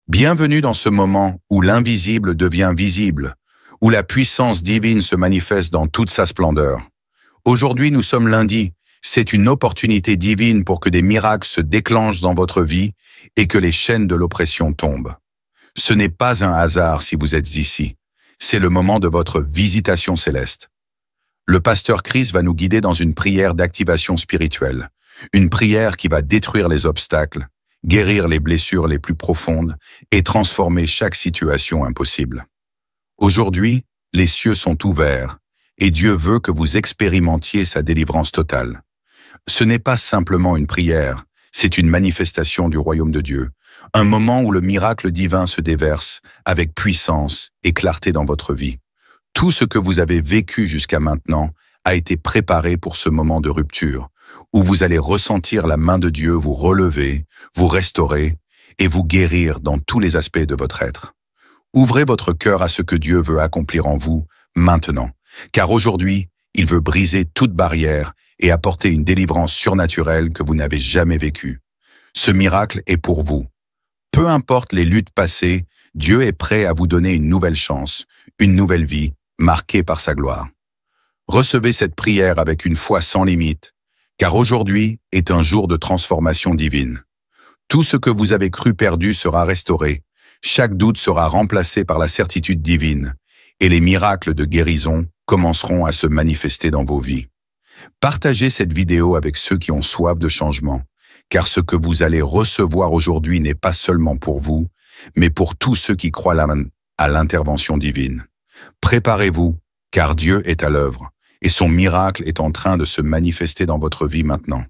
Bienvenue dans ce moment où l'invisible devient visible, où la puissance divine se manifeste dans toute sa splendeur. Aujourd'hui, nous sommes lundi. C'est une opportunité divine pour que des miracles se déclenchent dans votre vie et que les chaînes de l'oppression tombent. Ce n'est pas un hasard si vous êtes ici. C'est le moment de votre visitation céleste. Le pasteur Chris va nous guider dans une prière d'activation spirituelle. Une prière qui va détruire les obstacles, guérir les blessures les plus profondes et transformer chaque situation impossible. Aujourd'hui, les cieux sont ouverts et Dieu veut que vous expérimentiez sa délivrance totale. Ce n'est pas simplement une prière, c'est une manifestation du royaume de Dieu, un moment où le miracle divin se déverse avec puissance et clarté dans votre vie. Tout ce que vous avez vécu jusqu'à maintenant a été préparé pour ce moment de rupture, où vous allez ressentir la main de Dieu vous relever, vous restaurer et vous guérir dans tous les aspects de votre être. Ouvrez votre cœur à ce que Dieu veut accomplir en vous maintenant, car aujourd'hui, il veut briser toute barrière et apporter une délivrance surnaturelle que vous n'avez jamais vécue. Ce miracle est pour vous. Peu importe les luttes passées, Dieu est prêt à vous donner une nouvelle chance, une nouvelle vie, marquée par sa gloire. Recevez cette prière avec une foi sans limite, car aujourd'hui est un jour de transformation divine. Tout ce que vous avez cru perdu sera restauré, chaque doute sera remplacé par la certitude divine, et les miracles de guérison commenceront à se manifester dans vos vies. Partagez cette vidéo avec ceux qui ont soif de changement, car ce que vous allez recevoir aujourd'hui n'est pas seulement pour vous, mais pour tous ceux qui croient à l'intervention divine. Préparez-vous, car Dieu est à l'œuvre, et son miracle est en train de se manifester dans votre vie maintenant.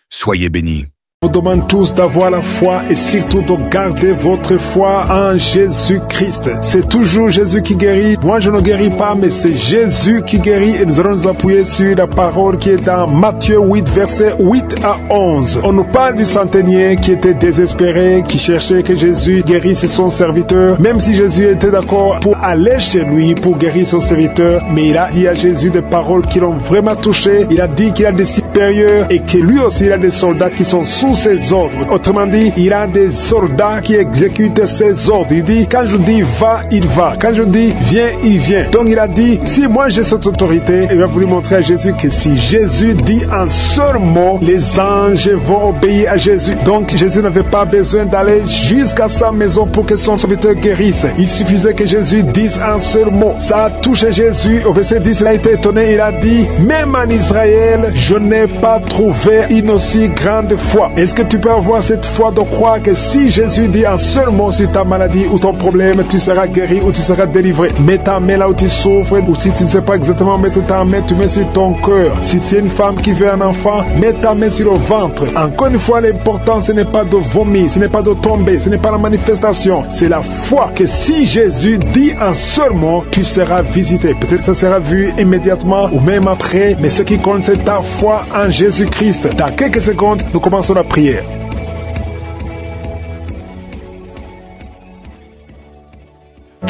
Soyez bénis. Je vous demande tous d'avoir la foi et surtout de garder votre foi en Jésus-Christ. C'est toujours Jésus qui guérit. Moi, je ne guéris pas, mais c'est Jésus qui guérit et nous allons nous appuyer sur la parole qui est dans Matthieu 8, versets 8 à 11. On nous parle du centenier qui était désespéré, qui cherchait que Jésus guérisse son serviteur, même si Jésus était d'accord pour aller chez lui pour guérir son serviteur, mais il a dit à Jésus des paroles qui l'ont vraiment touché. Il a dit qu'il a des supérieurs et que lui aussi il a des soldats qui sont sous ses ordres. Autrement dit, il a des soldats qui exécutent ses ordres. Il dit, quand je dis va, il va. Quand je dis viens, il vient. Donc il a dit, si moi j'ai cette autorité, il a voulu montrer à Jésus que si Jésus dit un seul mot, les anges vont obéir à Jésus. Donc Jésus n'avait pas besoin d'aller jusqu'à sa maison pour que son serviteur guérisse. Il suffisait que Jésus dise un seul mot. Ça a touché Jésus. Au verset 10, il a été étonné. Il a dit, même en Israël, je n'ai pas trouvé une aussi grande foi. Est-ce que tu peux avoir cette foi de croire que si Jésus dit un seul mot sur ta maladie ou ton problème, tu seras guéri ou tu seras délivré? Mets ta main là où tu souffres, ou si tu ne sais pas exactement mettre ta main, tu mets sur ton cœur. Si c'est une femme qui veut un enfant, mets ta main sur le ventre. Encore une fois, l'important ce n'est pas de vomir, ce n'est pas de tomber, ce n'est pas la manifestation, c'est la foi que si Jésus dit un seul mot, tu seras visité. Peut-être que ça sera vu immédiatement ou même après, mais ce qui compte c'est ta foi en Jésus-Christ. Dans quelques secondes, nous commençons la prière.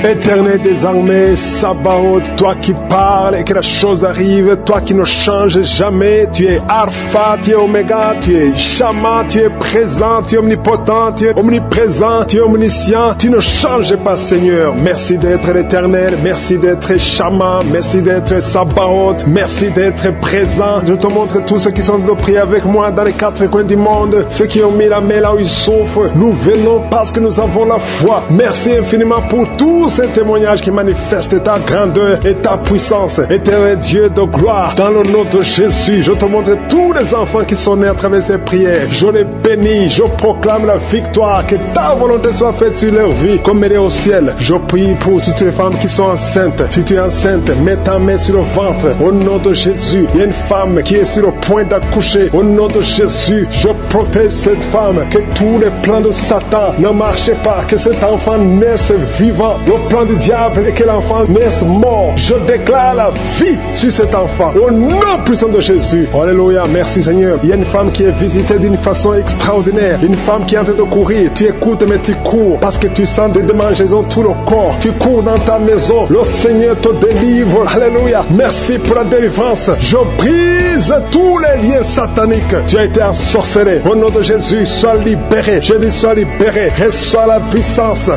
Éternel des armées, Sabaoth, toi qui parles et que la chose arrive, toi qui ne changes jamais, tu es Alpha, tu es Oméga, tu es Shama, tu es présent, tu es omnipotent, tu es omniprésent, tu es omniscient, tu ne changes pas Seigneur. Merci d'être l'Éternel, merci d'être Shama, merci d'être Sabaoth, merci d'être présent. Je te montre tous ceux qui sont de prier avec moi dans les quatre coins du monde, ceux qui ont mis la main là où ils souffrent. Nous venons parce que nous avons la foi. Merci infiniment pour tous ces témoignages qui manifestent ta grandeur et ta puissance. Éternel Dieu de gloire, dans le nom de Jésus, je te montre tous les enfants qui sont nés à travers ces prières. Je les bénis, je proclame la victoire, que ta volonté soit faite sur leur vie comme elle est au ciel. Je prie pour toutes les femmes qui sont enceintes. Si tu es enceinte, mets ta main sur le ventre. Au nom de Jésus, il y a une femme qui est sur le point d'accoucher. Au nom de Jésus, je protège cette femme, que tous les plans de Satan ne marchent pas, que cet enfant naisse vivant. Je plan du diable est que l'enfant naisse mort. Je déclare la vie sur cet enfant. Au nom puissant de Jésus. Alléluia. Merci Seigneur. Il y a une femme qui est visitée d'une façon extraordinaire. Une femme qui est en train de courir. Tu écoutes mais tu cours parce que tu sens des démangeaisons tout le corps. Tu cours dans ta maison. Le Seigneur te délivre. Alléluia. Merci pour la délivrance. Je brise tous les liens sataniques. Tu as été ensorcelé. Au nom de Jésus, sois libéré. Je dis sois libéré. Reçois la puissance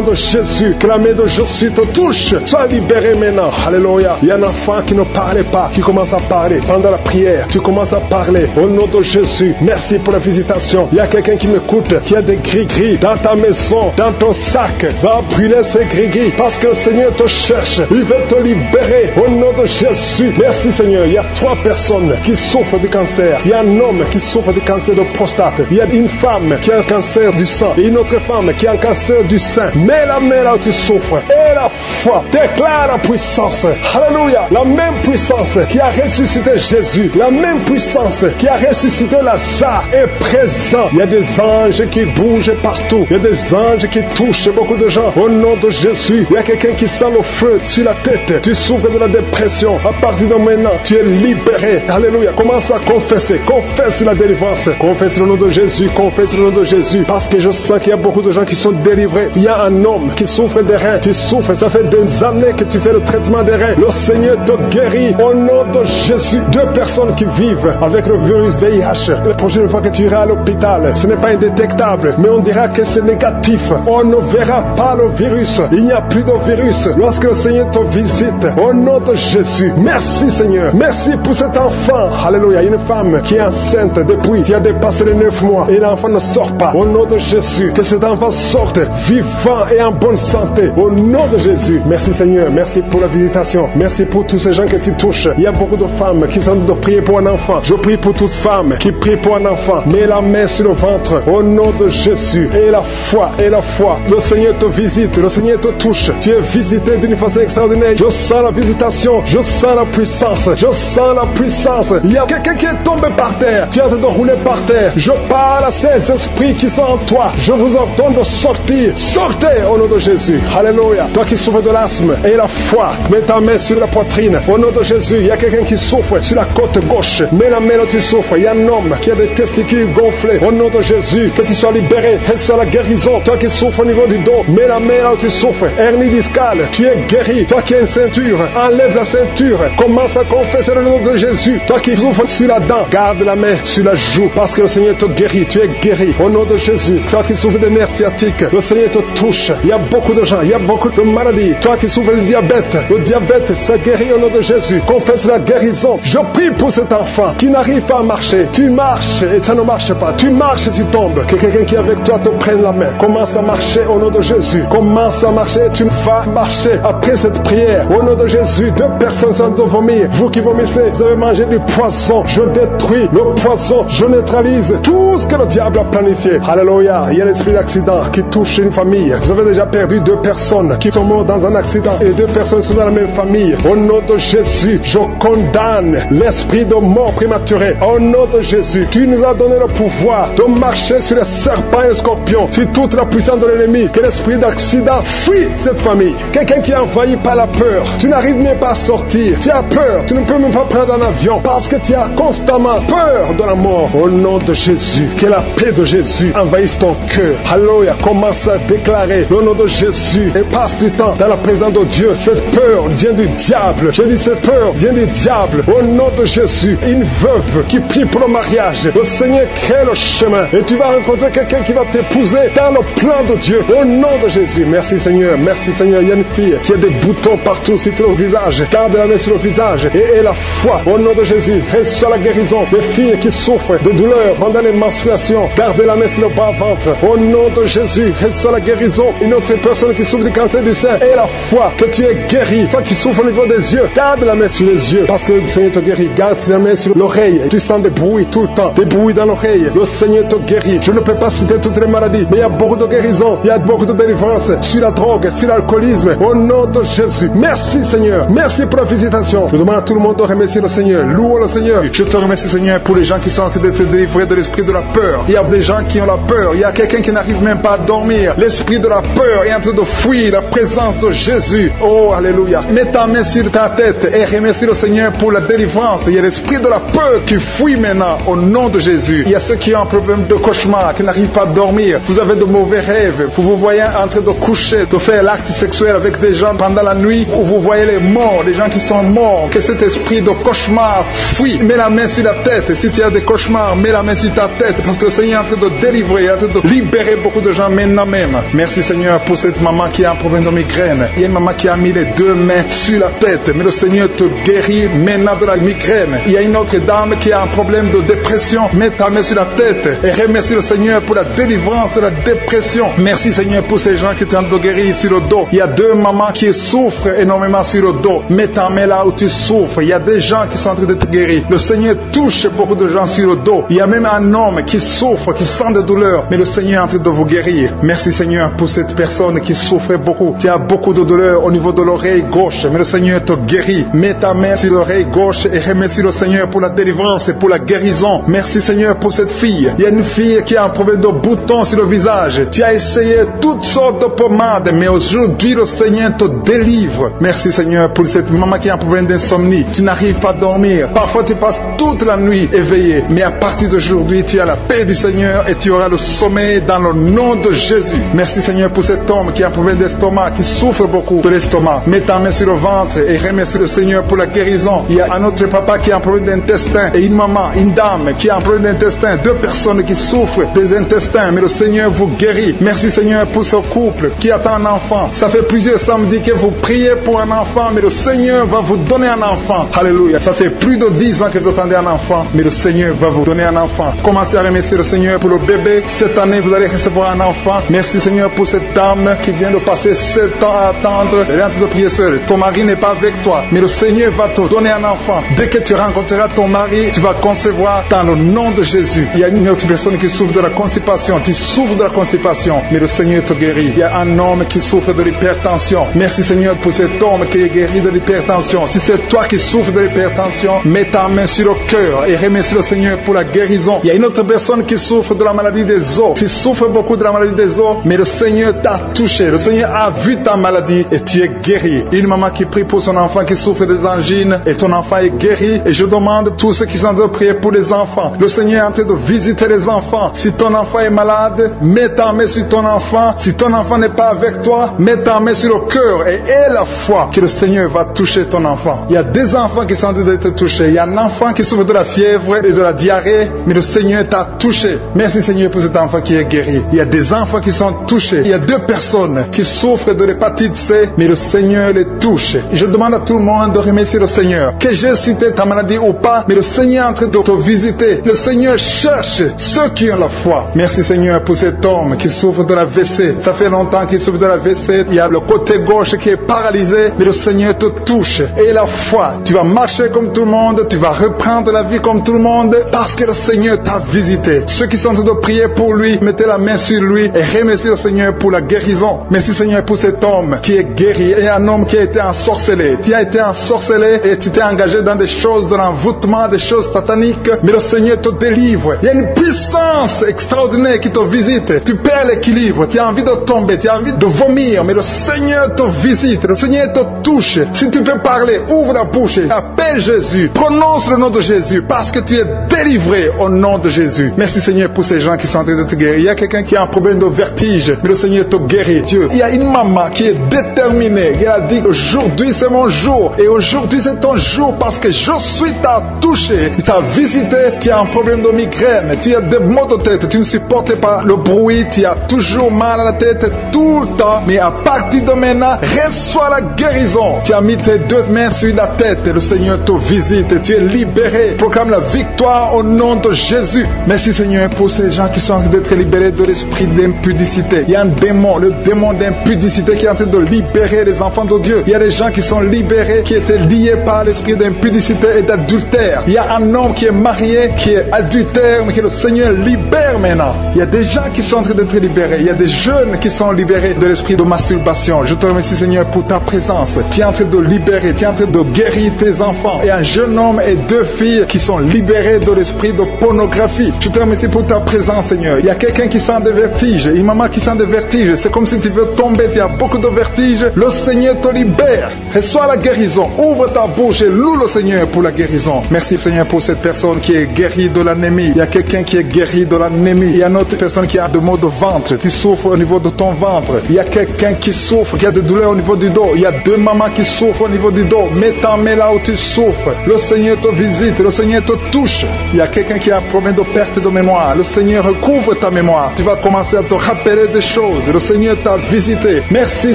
de Jésus. Que la main de Jésus te touche. Sois libéré maintenant. Alléluia. Il y a un enfant qui ne parlait pas, qui commence à parler. Pendant la prière, tu commences à parler. Au nom de Jésus, merci pour la visitation. Il y a quelqu'un qui m'écoute, qui a des gris-gris dans ta maison, dans ton sac. Va brûler ces gris-gris parce que le Seigneur te cherche. Il veut te libérer. Au nom de Jésus. Merci Seigneur. Il y a 3 personnes qui souffrent du cancer. Il y a un homme qui souffre du cancer de prostate. Il y a une femme qui a un cancer du sang. Et une autre femme qui a un cancer du sein. Mets la main là où tu souffres. Et la foi. Déclare la puissance. Alléluia. La même puissance qui a ressuscité Jésus. La même puissance qui a ressuscité Lazare est présent. Il y a des anges qui bougent partout. Il y a des anges qui touchent beaucoup de gens. Au nom de Jésus. Il y a quelqu'un qui sent le feu sur la tête. Tu souffres de la dépression. À partir de maintenant, tu es libéré. Alléluia. Commence à confesser. Confesse la délivrance. Confesse le nom de Jésus. Confesse le nom de Jésus. Parce que je sens qu'il y a beaucoup de gens qui sont délivrés. Il y a un homme qui souffre des reins. Tu souffres. Ça fait des années que tu fais le traitement des reins. Le Seigneur te guérit. Au nom de Jésus. 2 personnes qui vivent avec le virus VIH. La prochaine fois que tu iras à l'hôpital, ce n'est pas indétectable, mais on dira que c'est négatif. On ne verra pas le virus. Il n'y a plus de virus. Lorsque le Seigneur te visite, au nom de Jésus. Merci Seigneur. Merci pour cet enfant. Alléluia. Une femme qui est enceinte depuis, qui a dépassé les 9 mois et l'enfant ne sort pas. Au nom de Jésus. Que cet enfant sorte vivant et en bonne santé. Au nom de Jésus. Merci Seigneur. Merci pour la visitation. Merci pour tous ces gens que tu touches. Il y a beaucoup de femmes qui sont en train de prier pour un enfant. Je prie pour toutes femmes qui prient pour un enfant. Mets la main sur le ventre. Au nom de Jésus. Et la foi. Et la foi. Le Seigneur te visite. Le Seigneur te touche. Tu es visité d'une façon extraordinaire. Je sens la visitation. Je sens la puissance. Je sens la puissance. Il y a quelqu'un qui est tombé par terre. Tu es en train de rouler par terre. Je parle à ces esprits qui sont en toi. Je vous ordonne de sortir. Sortez au nom de Jésus. Alléluia. Toi qui souffres de l'asthme et la foi, mets ta main sur la poitrine. Au nom de Jésus. Il y a quelqu'un qui souffre sur la côte gauche. Mets la main là où tu souffres. Il y a un homme qui a des testicules gonflés. Au nom de Jésus. Que tu sois libéré. Reçois la guérison. Toi qui souffres au niveau du dos. Mets la main là où tu souffres. Hernie discale. Tu es guéri. Toi qui as une ceinture. Enlève la ceinture. Commence à confesser le nom de Jésus. Toi qui souffres sur la dent. Garde la main sur la joue. Parce que le Seigneur te guérit. Tu es guéri. Au nom de Jésus. Toi qui souffres des nerfs sciatiques. Le Seigneur te touche. Il y a beaucoup de gens. Il y a beaucoup de maladies. Toi qui souffres du diabète. Le diabète, ça guérit au nom de Jésus. Confesse la guérison. Je prie pour cet enfant qui n'arrive pas à marcher. Tu marches et ça ne marche pas. Tu marches et tu tombes. Que quelqu'un qui est avec toi te prenne la main. Commence à marcher au nom de Jésus. Commence à marcher. Tu vas marcher après cette prière. Au nom de Jésus, 2 personnes sont de vomir. Vous qui vomissez, vous avez mangé du poison. Je détruis le poison. Je neutralise tout ce que le diable a planifié. Alléluia. Il y a l'esprit d'accident qui touche une famille. Vous avez déjà perdu 2 personnes qui sont mortes dans un accident. Et 2 personnes sont dans la même famille. Au nom de Jésus, je condamne l'esprit de mort prématurée. Au nom de Jésus, tu nous as donné le pouvoir de marcher sur les serpents et les scorpions, sur toute la puissance de l'ennemi. Que l'esprit d'accident fuit cette famille. Quelqu'un qui est envahi par la peur. Tu n'arrives même pas à sortir. Tu as peur. Tu ne peux même pas prendre un avion parce que tu as constamment peur de la mort. Au nom de Jésus, que la paix de Jésus envahisse ton cœur. Alléluia. Commence à déclarer le nom de Jésus et passe du temps dans la présence de Dieu. Cette peur vient du diable. Je dis cette peur vient du diable. Au nom de Jésus, une veuve qui prie pour le mariage. Le Seigneur crée le chemin et tu vas rencontrer quelqu'un qui va t'épouser dans le plan de Dieu. Au nom de Jésus. Merci Seigneur. Merci Seigneur. Il y a une fille qui a des boutons partout sur le visage. Garde la main sur le visage et la foi. Au nom de Jésus, reçois la guérison. Les filles qui souffrent de douleurs pendant les menstruations, garde la main sur le bas-ventre. Au nom de Jésus, reçois la guérison. Une autre personne qui souffre du cancer du sein et la foi que tu es guéri. Toi qui souffres au niveau des yeux, garde la main sur les yeux parce que le Seigneur te guérit. Garde la main sur l'oreille. Tu sens des bruits tout le temps, des bruits dans l'oreille. Le Seigneur te guérit. Je ne peux pas citer toutes les maladies, mais il y a beaucoup de guérisons. Il y a beaucoup de délivrance sur la drogue, sur l'alcoolisme. Au nom de Jésus. Merci Seigneur. Merci pour la visitation. Je demande à tout le monde de remercier le Seigneur. Louons le Seigneur. Je te remercie Seigneur pour les gens qui sont en train de te délivrer de l'esprit de la peur. Il y a des gens qui ont la peur. Il y a quelqu'un qui n'arrive même pas à dormir. L'esprit de la peur est en train de fuir la présence de Jésus. Oh, alléluia. Mets ta main sur ta tête et remercie le Seigneur pour la délivrance. Il y a l'esprit de la peur qui fuit maintenant au nom de Jésus. Il y a ceux qui ont un problème de cauchemar, qui n'arrivent pas à dormir. Vous avez de mauvais rêves. Vous vous voyez en train de coucher, de faire l'acte sexuel avec des gens pendant la nuit, où vous voyez les morts, des gens qui sont morts. Que cet esprit de cauchemar fuit. Mets la main sur la tête. Si tu as des cauchemars, mets la main sur ta tête, parce que le Seigneur est en train de délivrer, en train de libérer beaucoup de gens maintenant même. Merci Seigneur pour cette maman qui a un problème de migraine. Il y a une maman qui a mis les deux mains sur la tête, mais le Seigneur te guérit maintenant de la migraine. Il y a une autre dame qui a un problème de dépression. Mets ta main sur la tête et remercie le Seigneur pour la délivrance de la dépression. Merci Seigneur pour ces gens qui sont en train de guérir sur le dos. Il y a deux mamans qui souffrent énormément sur le dos. Mets ta main là où tu souffres. Il y a des gens qui sont en train de te guérir. Le Seigneur touche beaucoup de gens sur le dos. Il y a même un homme qui souffre, qui sent des douleurs, mais le Seigneur est en train de vous guérir. Merci Seigneur pour cette personne qui souffrait beaucoup. Tu as beaucoup de douleurs au niveau de l'oreille gauche, mais le Seigneur te guérit. Mets ta main sur l'oreille gauche et remercie le Seigneur pour la délivrance et pour la guérison. Merci Seigneur pour cette fille. Il y a une fille qui a un problème de boutons sur le visage. Tu as essayé toutes sortes de pommades, mais aujourd'hui le Seigneur te délivre. Merci Seigneur pour cette maman qui a un problème d'insomnie. Tu n'arrives pas à dormir. Parfois tu passes toute la nuit éveillé, mais à partir d'aujourd'hui tu as la paix du Seigneur et tu auras le sommeil dans le nom de Jésus. Merci Seigneur pour cet homme qui a un problème d'estomac, qui souffre beaucoup de l'estomac. Mets ta main sur le ventre et remercie le Seigneur pour la guérison. Il y a un autre papa qui a un problème d'intestin et une maman, une dame qui a un problème d'intestin. Deux personnes qui souffrent des intestins, mais le Seigneur vous guérit. Merci Seigneur pour ce couple qui attend un enfant. Ça fait plusieurs samedis que vous priez pour un enfant, mais le Seigneur va vous donner un enfant. Alléluia. Ça fait plus de 10 ans que vous attendez un enfant, mais le Seigneur va vous donner un enfant. Commencez à remercier le Seigneur pour le bébé. Cette année, vous allez recevoir un enfant. Merci Seigneur pour cette dame qui vient de passer 7 ans à attendre. Elle est en train de prier seule. Ton mari n'est pas avec toi, mais le Seigneur va te donner un enfant. Dès que tu rencontreras ton mari, tu vas concevoir dans le nom de Jésus. Il y a une autre personne qui souffre de la constipation. Tu souffres de la constipation, mais le Seigneur te guérit. Il y a un homme qui souffre de l'hypertension. Merci Seigneur pour cet homme qui est guéri de l'hypertension. Si c'est toi qui souffres de l'hypertension, mets ta main sur le cœur et remercie le Seigneur pour la guérison. Il y a une autre personne qui souffre de la maladie des os. Tu souffres beaucoup de la maladie des os, mais le Seigneur t'a touché. Le Seigneur a vu ta maladie et tu es guéri. Une maman qui prie pour son enfant qui souffre des angines et ton enfant est guéri. Et je demande à tous ceux qui sont en train de prier pour les enfants. Le Seigneur est en train de visiter les enfants. Si ton enfant est malade, mets ta main sur ton enfant. Si ton enfant n'est pas avec toi, mets ta main sur le cœur et aie la foi que le Seigneur va toucher ton enfant. Il y a des enfants qui sont en train d'être touchés. Il y a un enfant qui souffre de la fièvre et de la diarrhée, mais le Seigneur t'a touché. Merci Seigneur pour cet enfant qui est guéri. Il y a des enfants qui sont touchés. Il y a 2 personnes qui souffrent de l'hépatite C, mais le Seigneur les touche. Je demande à tout le monde de remercier le Seigneur. Que j'ai cité ta maladie ou pas, mais le Seigneur est en train de te visiter. Le Seigneur cherche ceux qui ont la foi. Merci Seigneur pour cet homme qui souffre de la WC. Ça fait longtemps qu'il souffre de la WC. Il y a le côté gauche qui est paralysé, mais le Seigneur te touche. Et la foi, tu vas marcher comme tout le monde, tu vas reprendre la vie comme tout le monde, parce que le Seigneur t'a visité. Ceux qui sont en train de prier pour lui, mettez la main sur lui et remerciez le Seigneur pour la guérison. Merci Seigneur pour cet homme qui est guéri et un homme qui a été ensorcelé. Tu as été ensorcelé et tu t'es engagé dans des choses de l'envoûtement, des choses sataniques, mais le Seigneur te délivre. Il y a une puissance extraordinaire qui te visite. Tu perds l'équilibre, tu as envie de tomber, tu as envie de vomir, mais le Seigneur te visite, le Seigneur te touche. Si tu peux parler, ouvre la bouche, appelle Jésus, prononce le nom de Jésus, parce que tu es délivré au nom de Jésus. Merci Seigneur pour ces gens qui sont en train de te guérir. Il y a quelqu'un qui a un problème de vertige, mais le Seigneur te guérit. Dieu. Il y a une maman qui est déterminée, qui a dit aujourd'hui c'est mon jour, et aujourd'hui c'est ton jour parce que je suis t'a touché, il t'a visité. Tu as un problème de migraine, tu as des maux de tête, tu ne supportes pas le bruit, tu as toujours mal à la tête tout le temps, mais à partir de maintenant, reçois la guérison. Tu as mis tes 2 mains sur la tête et le Seigneur te visite, tu es libéré. Proclame la victoire au nom de Jésus. Merci Seigneur pour ces gens qui sont en train d'être libérés de l'esprit d'impudicité. Il y a un démon, le démon d'impudicité qui est en train de libérer les enfants de Dieu. Il y a des gens qui sont libérés, qui étaient liés par l'esprit d'impudicité et d'adultère. Il y a un homme qui est marié, qui est adultère, mais que le Seigneur libère maintenant. Il y a des gens qui sont en train d'être libérés. Il y a des jeunes qui sont libérés de l'esprit de masturbation. Je te remercie Seigneur pour ta présence. Tu es en train de libérer, tu es en train de guérir tes enfants. Et un jeune homme et 2 filles qui sont libérés de l'esprit de pornographie. Je te remercie pour ta présence Seigneur. Il y a quelqu'un qui sent des vertiges, une maman qui sent des vertiges. C'est comme si tu veux tomber, tu as beaucoup de vertiges, le Seigneur te libère. Reçois la guérison. Ouvre ta bouche et loue le Seigneur pour la guérison. Merci Seigneur pour cette personne qui est guérie de l'anémie. Il y a quelqu'un qui est guéri de l'anémie. Il y a une autre personne qui a des maux de ventre. Tu souffres au niveau de ton ventre. Il y a quelqu'un qui souffre, qui a des douleurs au niveau du dos. Il y a deux mamans qui souffrent au niveau du dos. Mets ta main là où tu souffres. Le Seigneur te visite. Le Seigneur te touche. Il y a quelqu'un qui a un problème de perte de mémoire. Le Seigneur recouvre ta mémoire. Tu vas commencer à te rappeler des choses. Le Seigneur t'a visité. Merci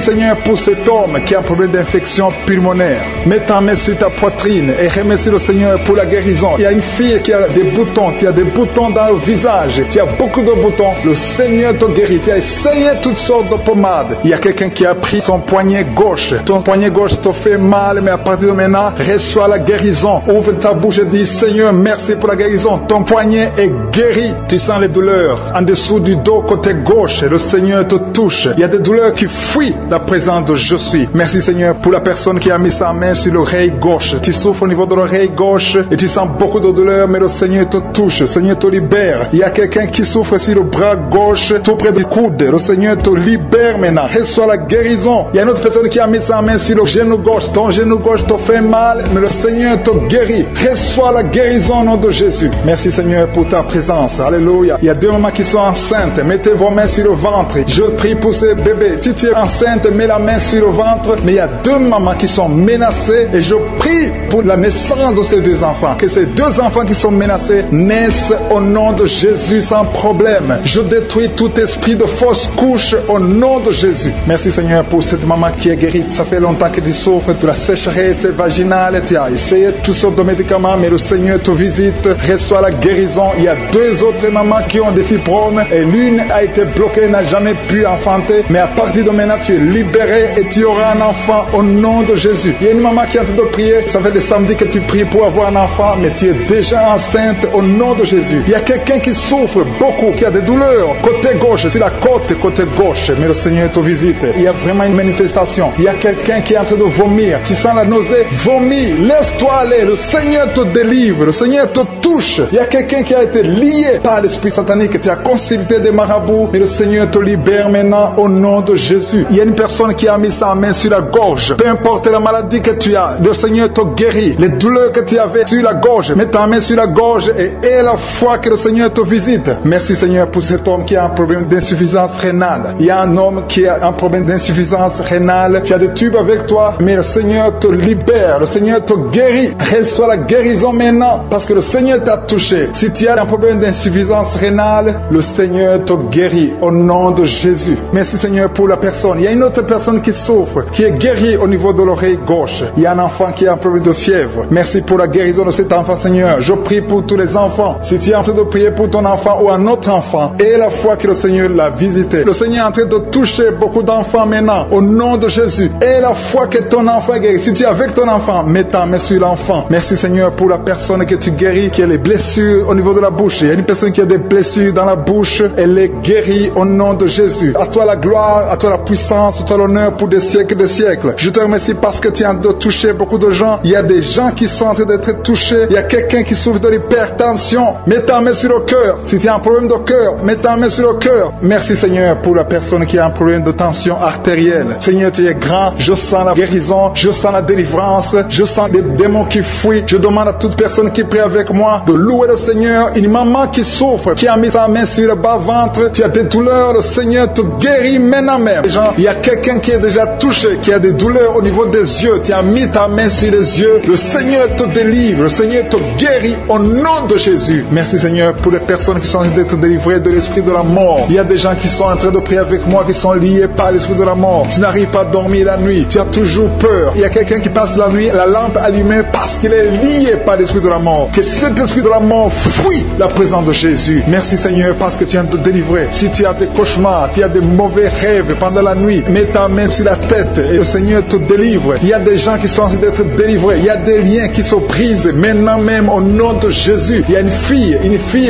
Seigneur pour cet homme qui a un problème d'infection pulmonaire. Mets ta main sur ta poitrine et remercie le Seigneur pour la guérison. Il y a une fille qui a des boutons, qui a des boutons dans le visage. Tu as beaucoup de boutons. Le Seigneur te guérit. Tu as essayé toutes sortes de pommades. Il y a quelqu'un qui a pris son poignet gauche. Ton poignet gauche te fait mal, mais à partir de maintenant, reçois la guérison. Ouvre ta bouche et dis, Seigneur, merci pour la guérison. Ton poignet est guéri. Tu sens les douleurs en dessous du dos côté gauche. Le Seigneur te touche. Il y a des douleurs qui fuient la présence de je suis. Merci Seigneur pour la personne qui a mis sa main sur l'oreille gauche. Tu souffres au niveau de l'oreille gauche et tu sens beaucoup de douleur, mais le Seigneur te touche. Le Seigneur te libère. Il y a quelqu'un qui souffre sur le bras gauche, tout près du coude. Le Seigneur te libère maintenant. Reçois la guérison. Il y a une autre personne qui a mis sa main sur le genou gauche. Ton genou gauche te fait mal, mais le Seigneur te guérit. Reçois la guérison au nom de Jésus. Merci Seigneur pour ta présence. Alléluia. Il y a deux mamans qui sont enceintes. Mettez vos mains sur le ventre. Je prie pour ces bébés. Si tu es enceinte, mets la main sur le ventre. Mais il y a deux mamans qui sont menacées et je prie pour la naissance de ces deux enfants. Que ces deux enfants qui sont menacés naissent au nom de Jésus sans problème. Je détruis tout esprit de fausse couche au nom de Jésus. Merci Seigneur pour cette maman qui est guérie. Ça fait longtemps que tu souffres de la sécheresse vaginale. Tu as essayé toutes sortes de médicaments, mais le Seigneur te visite. Reçois la guérison. Il y a deux autres mamans qui ont des fibromes et l'une a été bloquée, n'a jamais pu enfanter. Mais à partir de maintenant, tu es libéré et tu auras un enfant au nom de Jésus. Il y a une maman qui est en train de prier. Ça fait des samedis que tu pries pour avoir un enfant, mais tu es déjà enceinte au nom de Jésus. Il y a quelqu'un qui souffre beaucoup, qui a des douleurs côté gauche, sur la côte côté gauche, mais le Seigneur te visite. Il y a vraiment une manifestation. Il y a quelqu'un qui est en train de vomir. Tu sens la nausée, vomis, laisse-toi aller. Le Seigneur te délivre, le Seigneur te touche. Il y a quelqu'un qui a été lié par l'esprit satanique. Tu as consulté des marabouts, mais le Seigneur te libère maintenant au nom de Jésus. Il y a une personne qui a mis sa main sur la gorge. Peu importe la maladie que tu as, le Seigneur te guérit. Les douleurs que tu avais sur la gorge, mets ta main sur la gorge et aie la foi que le Seigneur te visite. Merci Seigneur pour cet homme qui a un problème d'insuffisance rénale. Il y a un homme qui a un problème d'insuffisance rénale. Tu as des tubes avec toi, mais le Seigneur te libère. Le Seigneur te guérit. Reçois la guérison maintenant parce que le Seigneur t'a touché. Si tu as un problème d'insuffisance rénale, le Seigneur te guérit au nom de Jésus. Merci Seigneur pour la personne. Il y a une autre personne qui souffre, qui est guérie au niveau de l'oreille gauche. Il y a un enfant qui a un problème de fièvre. Merci pour la guérison de cet enfant Seigneur. Je prie pour tous les enfants. Si tu es en train de prier pour ton enfant ou un autre enfant, et la foi que le Seigneur l'a visité. Le Seigneur est en train de toucher beaucoup d'enfants maintenant au nom de Jésus. Et la foi que ton enfant est guéri. Si tu es avec ton enfant, mets ta main sur l'enfant. Merci Seigneur pour la personne que tu guéris, qui a les blessures au niveau de la bouche. Il y a une personne qui a des blessures dans la bouche. Elle est guérie au nom de Jésus. À toi la gloire, à toi la puissance, à toi l'honneur pour des siècles et des siècles. Je te remercie parce que tu es en train de toucher beaucoup de gens. Il y a des gens qui sont en train d'être touchés. Il y a quelqu'un qui souffre de l'hypertension. Mets ta main sur le cœur. Si tu as un problème de cœur, mets ta main sur le cœur. Merci Seigneur pour la personne qui a un problème de tension artérielle. Seigneur, tu es grand. Je sens la guérison. Je sens la délivrance. Je sens des démons qui fuient. Je demande à toute personne qui prie avec moi de louer le Seigneur. Une maman qui souffre, qui a mis sa main sur le bas-ventre. Tu as des douleurs. Le Seigneur te guérit maintenant même. Il y a quelqu'un qui est déjà touché, qui a des douleurs au niveau des yeux. Tu as mis ta main sur les yeux. Le Seigneur te délivre. Le Seigneur te guérit au nom de Jésus. Merci Seigneur pour les personnes qui sont en train d'être délivrées de l'esprit de la mort. Il y a des gens qui sont en train de prier avec moi, qui sont liés par l'esprit de la mort. Tu n'arrives pas à dormir la nuit. Tu as toujours peur. Il y a quelqu'un qui passe la nuit, la lampe allumée parce qu'il est lié par l'esprit de la mort. Que cet esprit de la mort fuit la présence de Jésus. Merci Seigneur parce que tu viens de te délivrer. Si tu as des cauchemars, tu as des mauvais rêves pendant la nuit, mets ta main sur la tête et le Seigneur te délivre. Il y a des gens qui sont en train d'être délivrés. Il y a des liens qui se brisent maintenant même au nom de Jésus. Il y a une fille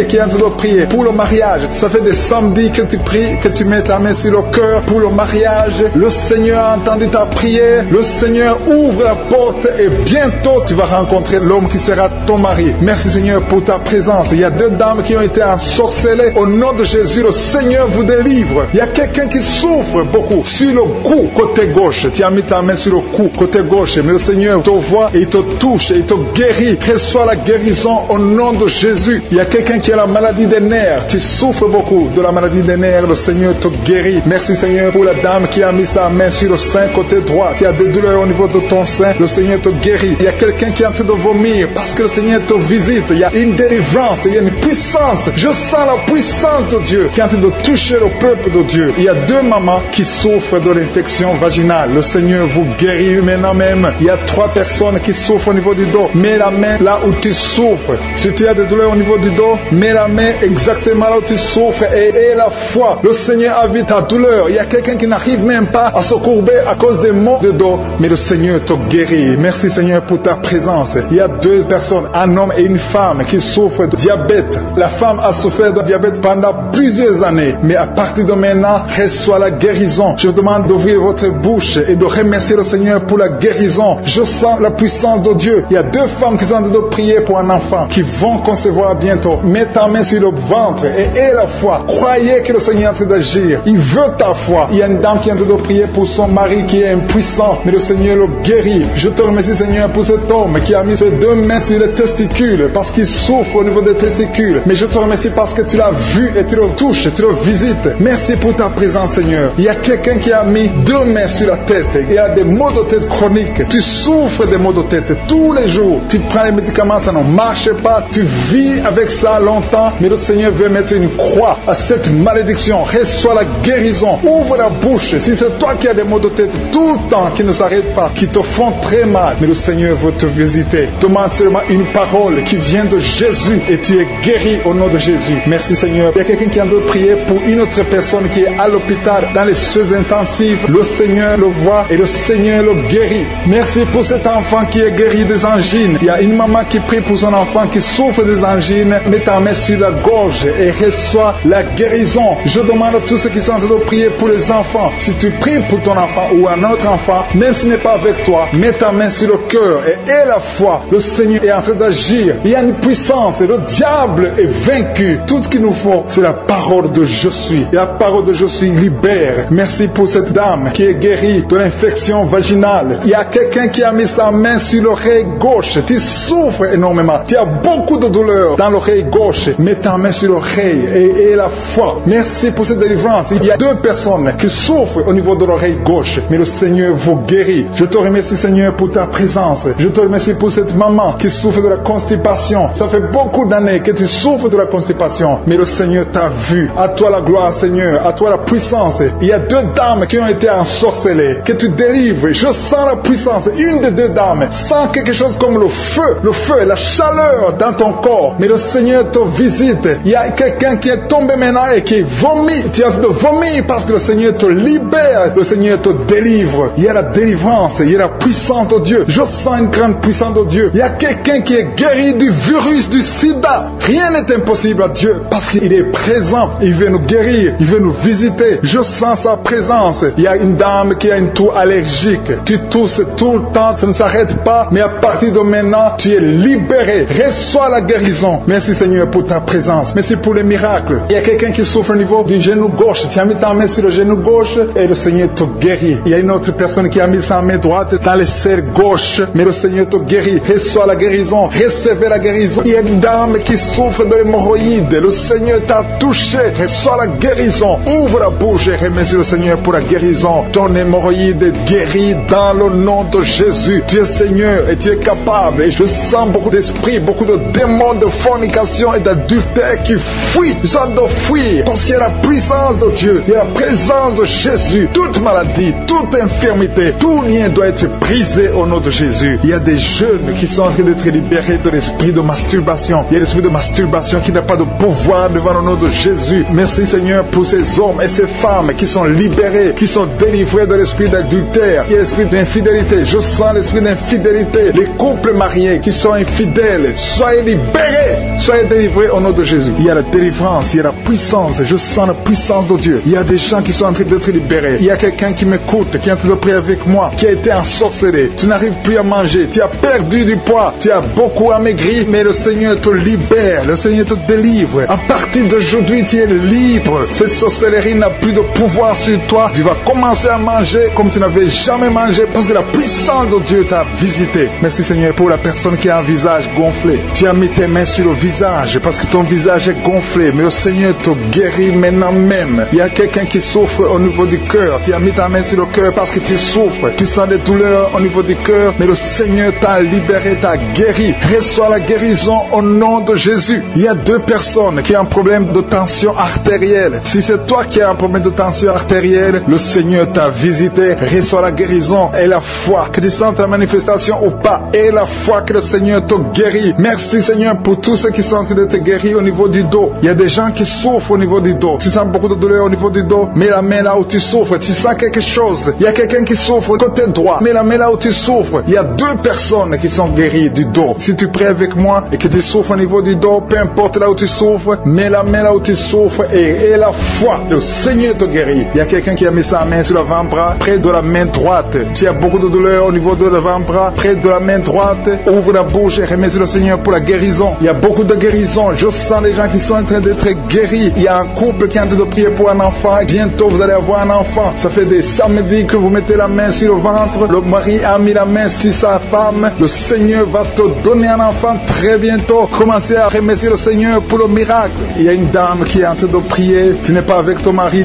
qui est en train de prier pour le mariage. Ça fait des samedis que tu pries, que tu mets ta main sur le cœur pour le mariage. Le Seigneur a entendu ta prière. Le Seigneur ouvre la porte et bientôt tu vas rencontrer l'homme qui sera ton mari. Merci Seigneur pour ta présence. Il y a deux dames qui ont été ensorcelées. Au nom de Jésus, le Seigneur vous délivre. Il y a quelqu'un qui souffres beaucoup sur le cou, côté gauche. Tu as mis ta main sur le cou, côté gauche. Mais le Seigneur te voit et te touche et te guérit. Reçois la guérison au nom de Jésus. Il y a quelqu'un qui a la maladie des nerfs. Tu souffres beaucoup de la maladie des nerfs. Le Seigneur te guérit. Merci Seigneur pour la dame qui a mis sa main sur le sein côté droit. Tu as des douleurs au niveau de ton sein. Le Seigneur te guérit. Il y a quelqu'un qui est en train de vomir parce que le Seigneur te visite. Il y a une délivrance. Il y a une puissance. Je sens la puissance de Dieu qui est en train de toucher le peuple de Dieu. Il y a 2 mamans qui souffrent de l'infection vaginale. Le Seigneur vous guérit maintenant même. Il y a 3 personnes qui souffrent au niveau du dos. Mets la main là où tu souffres. Si tu as des douleurs au niveau du dos, mets la main exactement là où tu souffres et aie la foi. Le Seigneur a vu ta douleur. Il y a quelqu'un qui n'arrive même pas à se courber à cause des maux de dos, mais le Seigneur te guérit. Merci Seigneur pour ta présence. Il y a 2 personnes, un homme et une femme qui souffrent de diabète. La femme a souffert de diabète pendant plusieurs années, mais à partir de maintenant, reçoit la guérison. Je vous demande d'ouvrir votre bouche et de remercier le Seigneur pour la guérison. Je sens la puissance de Dieu. Il y a 2 femmes qui sont en train de prier pour un enfant qui vont concevoir bientôt. Mets ta main sur le ventre et aie la foi. Croyez que le Seigneur est en train d'agir. Il veut ta foi. Il y a une dame qui est en train de prier pour son mari qui est impuissant, mais le Seigneur le guérit. Je te remercie Seigneur pour cet homme qui a mis ses 2 mains sur les testicules parce qu'il souffre au niveau des testicules. Mais je te remercie parce que tu l'as vu et tu le touches, tu le visites. Merci pour ta présence Seigneur. Il y a quelqu'un qui a mis 2 mains sur la tête. Il y a des maux de tête chroniques. Tu souffres des maux de tête tous les jours. Tu prends les médicaments, ça ne marche pas. Tu vis avec ça longtemps, mais le Seigneur veut mettre une croix à cette malédiction. Reçois la guérison. Ouvre la bouche. Si c'est toi qui as des maux de tête tout le temps, qui ne s'arrêtent pas, qui te font très mal, mais le Seigneur veut te visiter. Demande seulement une parole qui vient de Jésus et tu es guéri au nom de Jésus. Merci Seigneur. Il y a quelqu'un qui est en train de prier pour une autre personne qui est à l'hôpital dans les soins intensifs. Le Seigneur le voit et le Seigneur le guérit. Merci pour cet enfant qui est guéri des angines. Il y a une maman qui prie pour son enfant qui souffre des angines. Mets ta main sur la gorge et reçois la guérison. Je demande à tous ceux qui sont en train de prier pour les enfants. Si tu pries pour ton enfant ou un autre enfant, même s'il n'est pas avec toi, mets ta main sur le cœur et aie la foi. Le Seigneur est en train d'agir. Il y a une puissance et le diable est vaincu. Tout ce qu'il nous faut, c'est la parole de je suis. Et la parole de je suis libère. Merci pour cette dame qui est guérie de l'infection vaginale. Il y a quelqu'un qui a mis sa main sur l'oreille gauche. Tu souffres énormément. Tu as beaucoup de douleur dans l'oreille gauche. Mets ta main sur l'oreille et aie la foi. Merci pour cette délivrance. Il y a 2 personnes qui souffrent au niveau de l'oreille gauche, mais le Seigneur vous guérit. Je te remercie Seigneur pour ta présence. Je te remercie pour cette maman qui souffre de la constipation. Ça fait beaucoup d'années que tu souffres de la constipation, mais le Seigneur t'a vu. À toi la gloire Seigneur, à toi la puissance. Il y a 2 dames qui ont été ensorcelées, que tu délivres. Je sens la puissance. Une des 2 dames sent quelque chose comme le feu et la chaleur dans ton corps, mais le Seigneur te visite. Il y a quelqu'un qui est tombé maintenant et qui vomit. Tu as de vomir parce que le Seigneur te libère, le Seigneur te délivre. Il y a la délivrance, il y a la puissance de Dieu. Je sens une grande puissance de Dieu. Il y a quelqu'un qui est guéri du virus du sida. Rien n'est impossible à Dieu parce qu'il est présent. Il veut nous guérir, il veut nous visiter. Je sens sa présence. Il y a une dame qui a une toux allergique. Tu tousses tout le temps, ça ne s'arrête pas, mais à partir de maintenant, tu es libéré. Reçois la guérison. Merci Seigneur pour ta présence. Merci pour les miracles. Il y a quelqu'un qui souffre au niveau du genou gauche. Tu as mis ta main sur le genou gauche et le Seigneur te guérit. Il y a une autre personne qui a mis sa main droite dans le serre gauche, mais le Seigneur te guérit. Reçois la guérison. Recevez la guérison. Il y a une dame qui souffre de l'hémorroïde. Le Seigneur t'a touché. Reçois la guérison. Ouvre la bouche et remercie le Seigneur pour la guérison. Ton hémorroïde est guéri dans le nom de Jésus. Tu es Seigneur et tu es capable. Et je sens beaucoup d'esprits, beaucoup de démons de fornication et d'adultère qui fuient. Ils sont de fuir parce qu'il y a la puissance de Dieu. Il y a la présence de Jésus. Toute maladie, toute infirmité, tout lien doit être brisé au nom de Jésus. Il y a des jeunes qui sont en train d'être libérés de l'esprit de masturbation. Il y a l'esprit de masturbation qui n'a pas de pouvoir devant le nom de Jésus. Merci Seigneur pour ces hommes et ces femmes qui sont libérés, qui sont délivrés de l'esprit d'adultère. Il y a l'esprit d'infidélité. Je sens l'esprit d'infidélité. Les couples mariés qui sont infidèles, soyez libérés, soyez délivrés au nom de Jésus. Il y a la délivrance, il y a la puissance. Je sens la puissance de Dieu. Il y a des gens qui sont en train d'être libérés. Il y a quelqu'un qui m'écoute, qui est en train de prier avec moi, qui a été ensorcelé. Tu n'arrives plus à manger, tu as perdu du poids, tu as beaucoup amaigri, mais le Seigneur te libère, le Seigneur te délivre. À partir d'aujourd'hui, tu es libre. Cette sorcellerie n'a plus de pouvoir sur toi. Tu vas commencer à manger comme tu n'avais jamais mangé parce que la puissance de Dieu t'a visité. Merci Seigneur pour la personne qui a un visage gonflé. Tu as mis tes mains sur le visage parce que ton visage est gonflé. Mais le Seigneur te guérit maintenant même. Il y a quelqu'un qui souffre au niveau du cœur. Tu as mis ta main sur le cœur parce que tu souffres. Tu sens des douleurs au niveau du cœur. Mais le Seigneur t'a libéré, t'a guéri. Reçois la guérison au nom de Jésus. Il y a 2 personnes qui ont un problème de tension artérielle. Si c'est toi qui as un problème de tension artérielle, le Seigneur t'a visité. Reçois la guérison et la foi. Que tu sentes la manifestation ou pas. Et la foi que le Seigneur te guérit. Merci Seigneur pour tous ceux qui sont en train de te guérir au niveau du dos. Il y a des gens qui souffrent au niveau du dos. Tu sens beaucoup de douleur au niveau du dos. Mets la main là où tu souffres. Tu sens quelque chose. Il y a quelqu'un qui souffre côté droit. Mets la main là où tu souffres. Il y a 2 personnes qui sont guéries du dos. Si tu pries avec moi et que tu souffres au niveau du dos, peu importe là où tu souffres, mets la main là où tu souffres et la foi. Le Seigneur te guérit. Il y a quelqu'un qui a mis sa main sur l'avant-bras, près de la main droite. Tu as beaucoup de douleur au niveau de l'avant-bras, près de la main droite. Ouvre la bouche et remercie le Seigneur pour la guérison. Il y a beaucoup de guérison. Je sens les gens qui sont en train d'être guéris. Il y a un couple qui est en train de prier pour un enfant. Bientôt, vous allez avoir un enfant. Ça fait des samedis que vous mettez la main sur le ventre. Le mari a mis la main sur sa femme. Le Seigneur va te donner un enfant très bientôt. Commencez à remercier le Seigneur pour le miracle. Il y a une dame qui est en train de prier. Tu n'es pas avec ton mari